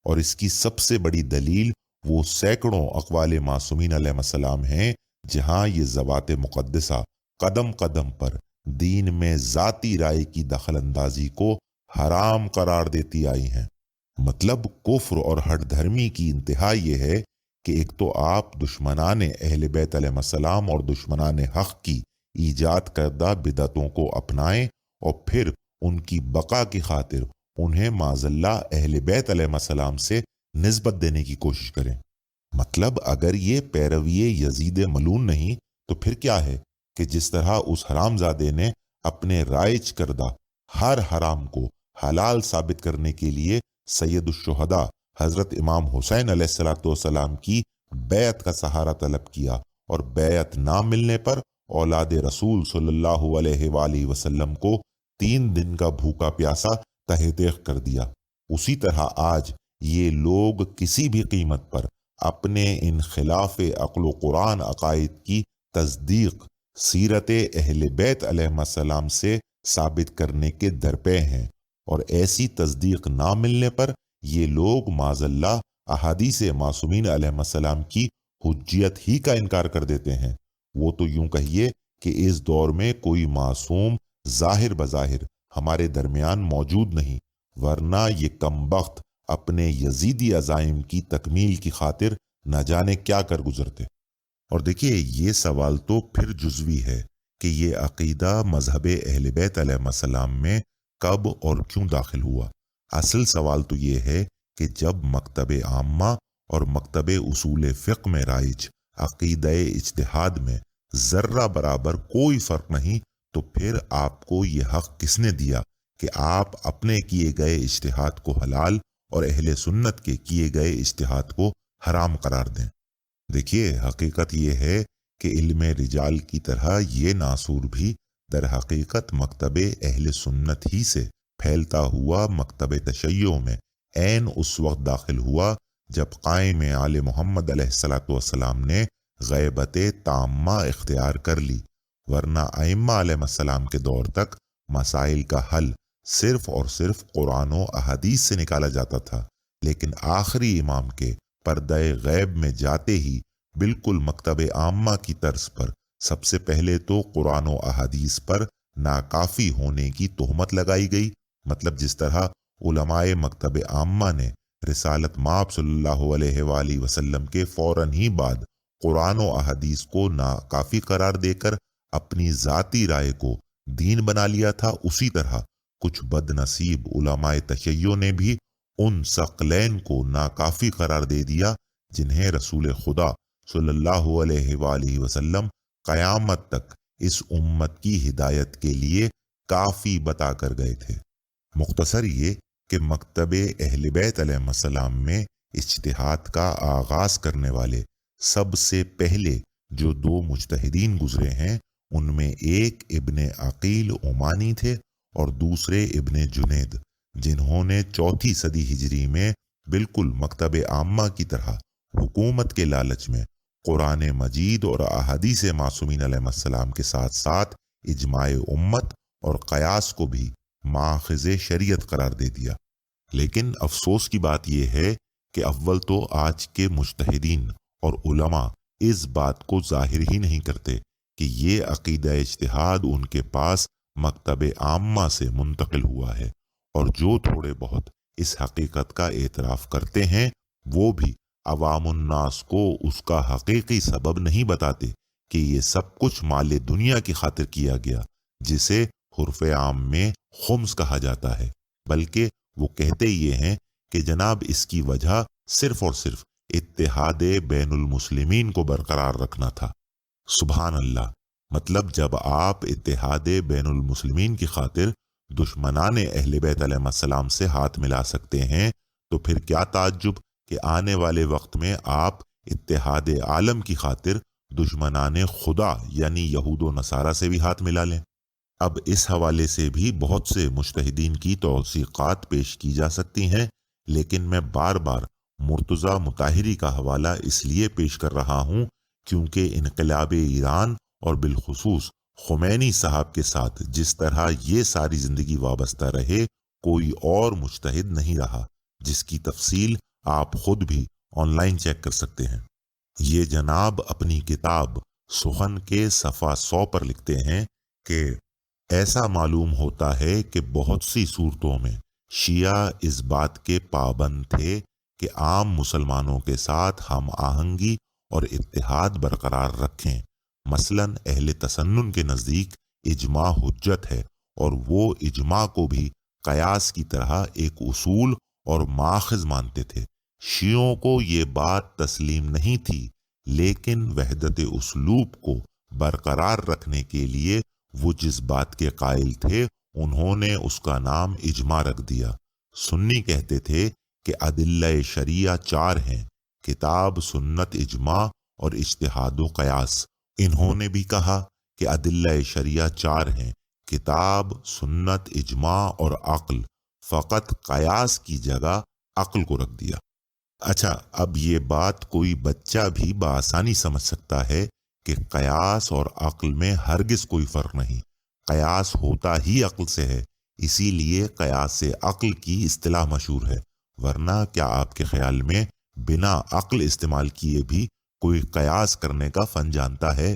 اور اس کی سب سے بڑی دلیل وہ سینکڑوں اقوال معصومین علیہ السلام ہیں جہاں یہ ذوات مقدسہ قدم قدم پر دین میں ذاتی رائے کی دخل اندازی کو حرام قرار دیتی آئی ہیں۔ مطلب کفر اور ہٹ دھرمی کی انتہا یہ ہے کہ ایک تو آپ دشمنان اہل بیت علیہ السلام اور دشمنان حق کی ایجاد کردہ بدعتوں کو اپنائیں، اور پھر ان کی بقا کی خاطر انہیں معاذ اللہ اہل بیت علیہ السلام سے نسبت دینے کی کوشش کریں۔ مطلب اگر یہ پیروی یزید ملعون نہیں تو پھر کیا ہے کہ جس طرح اس حرام زادے نے اپنے رائج کردہ ہر حرام کو حلال ثابت کرنے کے لیے سید الشہداء حضرت امام حسین علیہ السلام کی بیعت کا سہارا طلب کیا، اور بیعت نہ ملنے پر اولاد رسول صلی اللہ علیہ وآلہ وسلم کو 3 دن کا بھوکا پیاسا تہہ تیغ کر دیا، اسی طرح آج یہ لوگ کسی بھی قیمت پر اپنے ان خلاف عقل و قرآن عقائد کی تصدیق سیرت اہل بیت علیہ السلام سے ثابت کرنے کے درپے ہیں، اور ایسی تصدیق نہ ملنے پر یہ لوگ معاذ اللہ احادیث معصومین علیہ السلام کی حجیت ہی کا انکار کر دیتے ہیں۔ وہ تو یوں کہیے کہ اس دور میں کوئی معصوم ظاہر بظاہر ہمارے درمیان موجود نہیں، ورنہ یہ کم بخت اپنے یزیدی عزائم کی تکمیل کی خاطر نہ جانے کیا کر گزرتے۔ اور دیکھیے یہ سوال تو پھر جزوی ہے کہ یہ عقیدہ مذہب اہل بیت علیہ السلام میں کب اور کیوں داخل ہوا۔ اصل سوال تو یہ ہے کہ جب مکتب عامہ اور مکتب اصول فقہ میں رائج عقیدہ اجتہاد میں ذرہ برابر کوئی فرق نہیں، تو پھر آپ کو یہ حق کس نے دیا کہ آپ اپنے کیے گئے اجتہاد کو حلال اور اہل سنت کے کیے گئے اجتہاد کو حرام قرار دیں؟ دیکھیے حقیقت یہ ہے کہ علم رجال کی طرح یہ ناصور بھی در حقیقت مکتب اہل سنت ہی سے پھیلتا ہوا مکتب تشیع میں عین اس وقت داخل ہوا جب قائم آل محمد علیہ السلام نے غیبت تامہ اختیار کر لی، ورنہ ائمہ علیہ السلام کے دور تک مسائل کا حل صرف اور صرف قرآن و احادیث سے نکالا جاتا تھا، لیکن آخری امام کے پردہ غیب میں جاتے ہی بالکل مکتب عامہ کی طرز پر سب سے پہلے تو قرآن و احادیث پر ناکافی ہونے کی تہمت لگائی گئی۔ مطلب جس طرح علماء مکتب عامہ نے رسالت مآب صلی اللہ علیہ وآلہ وسلم کے فوراً ہی بعد قرآن و احادیث کو ناکافی قرار دے کر اپنی ذاتی رائے کو دین بنا لیا تھا، اسی طرح کچھ بد نصیب علماء تشیع نے بھی ان ثقلین کو ناکافی قرار دے دیا جنہیں رسول خدا صلی اللہ علیہ وآلہ وسلم قیامت تک اس امت کی ہدایت کے لیے کافی بتا کر گئے تھے۔ مختصر یہ کہ مکتب اہل بیت علیہ السلام میں اجتہاد کا آغاز کرنے والے سب سے پہلے جو 2 مجتہدین گزرے ہیں، ان میں ایک ابن عقیل عمانی تھے اور دوسرے ابن جنید، جنہوں نے 4 صدی ہجری میں بالکل مکتب عامہ کی طرح حکومت کے لالچ میں قرآن مجید اور احادیث معصومین علیہ السلام کے ساتھ ساتھ اجماع امت اور قیاس کو بھی ماخذ شریعت قرار دے دیا۔ لیکن افسوس کی بات یہ ہے کہ اول تو آج کے مجتہدین اور علماء اس بات کو ظاہر ہی نہیں کرتے کہ یہ عقیدہ اجتہاد ان کے پاس مکتب عامہ سے منتقل ہوا ہے، اور جو تھوڑے بہت اس حقیقت کا اعتراف کرتے ہیں وہ بھی عوام الناس کو اس کا حقیقی سبب نہیں بتاتے کہ یہ سب کچھ مال دنیا کی خاطر کیا گیا، جسے حرف عام میں خمس کہا جاتا ہے، بلکہ وہ کہتے یہ ہیں کہ جناب اس کی وجہ صرف اور صرف اتحاد بین المسلمین کو برقرار رکھنا تھا۔ سبحان اللہ! مطلب جب آپ اتحاد بین المسلمین کی خاطر دشمنان اہل بیت علیہ السلام سے ہاتھ ملا سکتے ہیں تو پھر کیا تعجب کہ آنے والے وقت میں آپ اتحاد عالم کی خاطر دشمنان خدا یعنی یہود و نصارہ سے بھی ہاتھ ملا لیں۔ اب اس حوالے سے بھی بہت سے مجتہدین کی توثیقات پیش کی جا سکتی ہیں، لیکن میں بار بار مرتضی مطہری کا حوالہ اس لیے پیش کر رہا ہوں کیونکہ انقلاب ایران اور بالخصوص خمینی صاحب کے ساتھ جس طرح یہ ساری زندگی وابستہ رہے، کوئی اور مجتہد نہیں رہا، جس کی تفصیل آپ خود بھی آن لائن چیک کر سکتے ہیں۔ یہ جناب اپنی کتاب سخن کے صفحہ 100 پر لکھتے ہیں کہ ایسا معلوم ہوتا ہے کہ بہت سی صورتوں میں شیعہ اس بات کے پابند تھے کہ عام مسلمانوں کے ساتھ ہم آہنگی اور اتحاد برقرار رکھیں۔ مثلاً اہل تسنن کے نزدیک اجماع حجت ہے اور وہ اجماع کو بھی قیاس کی طرح ایک اصول اور ماخذ مانتے تھے۔ شیعوں کو یہ بات تسلیم نہیں تھی، لیکن وحدت اسلوب کو برقرار رکھنے کے لیے وہ جس بات کے قائل تھے انہوں نے اس کا نام اجماع رکھ دیا۔ سنی کہتے تھے کہ ادلہ شریعہ 4 ہیں: کتاب، سنت، اجماع اور اجتہاد و قیاس۔ انہوں نے بھی کہا کہ ادلہ شریعہ 4 ہیں: کتاب، سنت، اجماع اور عقل، فقط قیاس کی جگہ عقل کو رکھ دیا۔ اچھا، اب یہ بات کوئی بچہ بھی بآسانی سمجھ سکتا ہے کہ قیاس اور عقل میں ہرگز کوئی فرق نہیں، قیاس ہوتا ہی عقل سے ہے، اسی لیے قیاس عقل کی اصطلاح مشہور ہے، ورنہ کیا آپ کے خیال میں بنا عقل استعمال کیے بھی کوئی قیاس کرنے کا فن جانتا ہے؟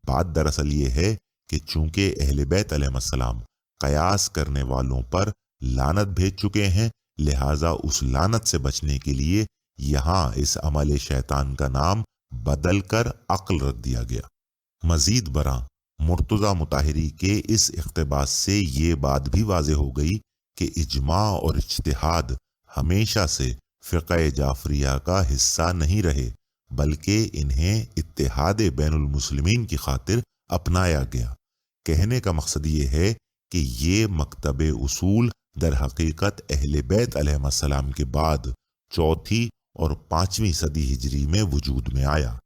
بات دراصل یہ ہے کہ چونکہ اہل بیت علیہ السلام قیاس کرنے والوں پر لعنت بھیج چکے ہیں، لہٰذا اس لعنت سے بچنے کے لیے یہاں اس عمل شیطان کا نام بدل کر عقل رکھ دیا گیا۔ مزید برآں مرتضی مطہری کے اس اقتباس سے یہ بات بھی واضح ہو گئی کہ اجماع اور اجتہاد ہمیشہ سے فقہ جعفریہ کا حصہ نہیں رہے، بلکہ انہیں اتحاد بین المسلمین کی خاطر اپنایا گیا۔ کہنے کا مقصد یہ ہے کہ یہ مکتب اصول در حقیقت اہل بیت علیہ السلام کے بعد 4 اور 5 صدی ہجری میں وجود میں آیا۔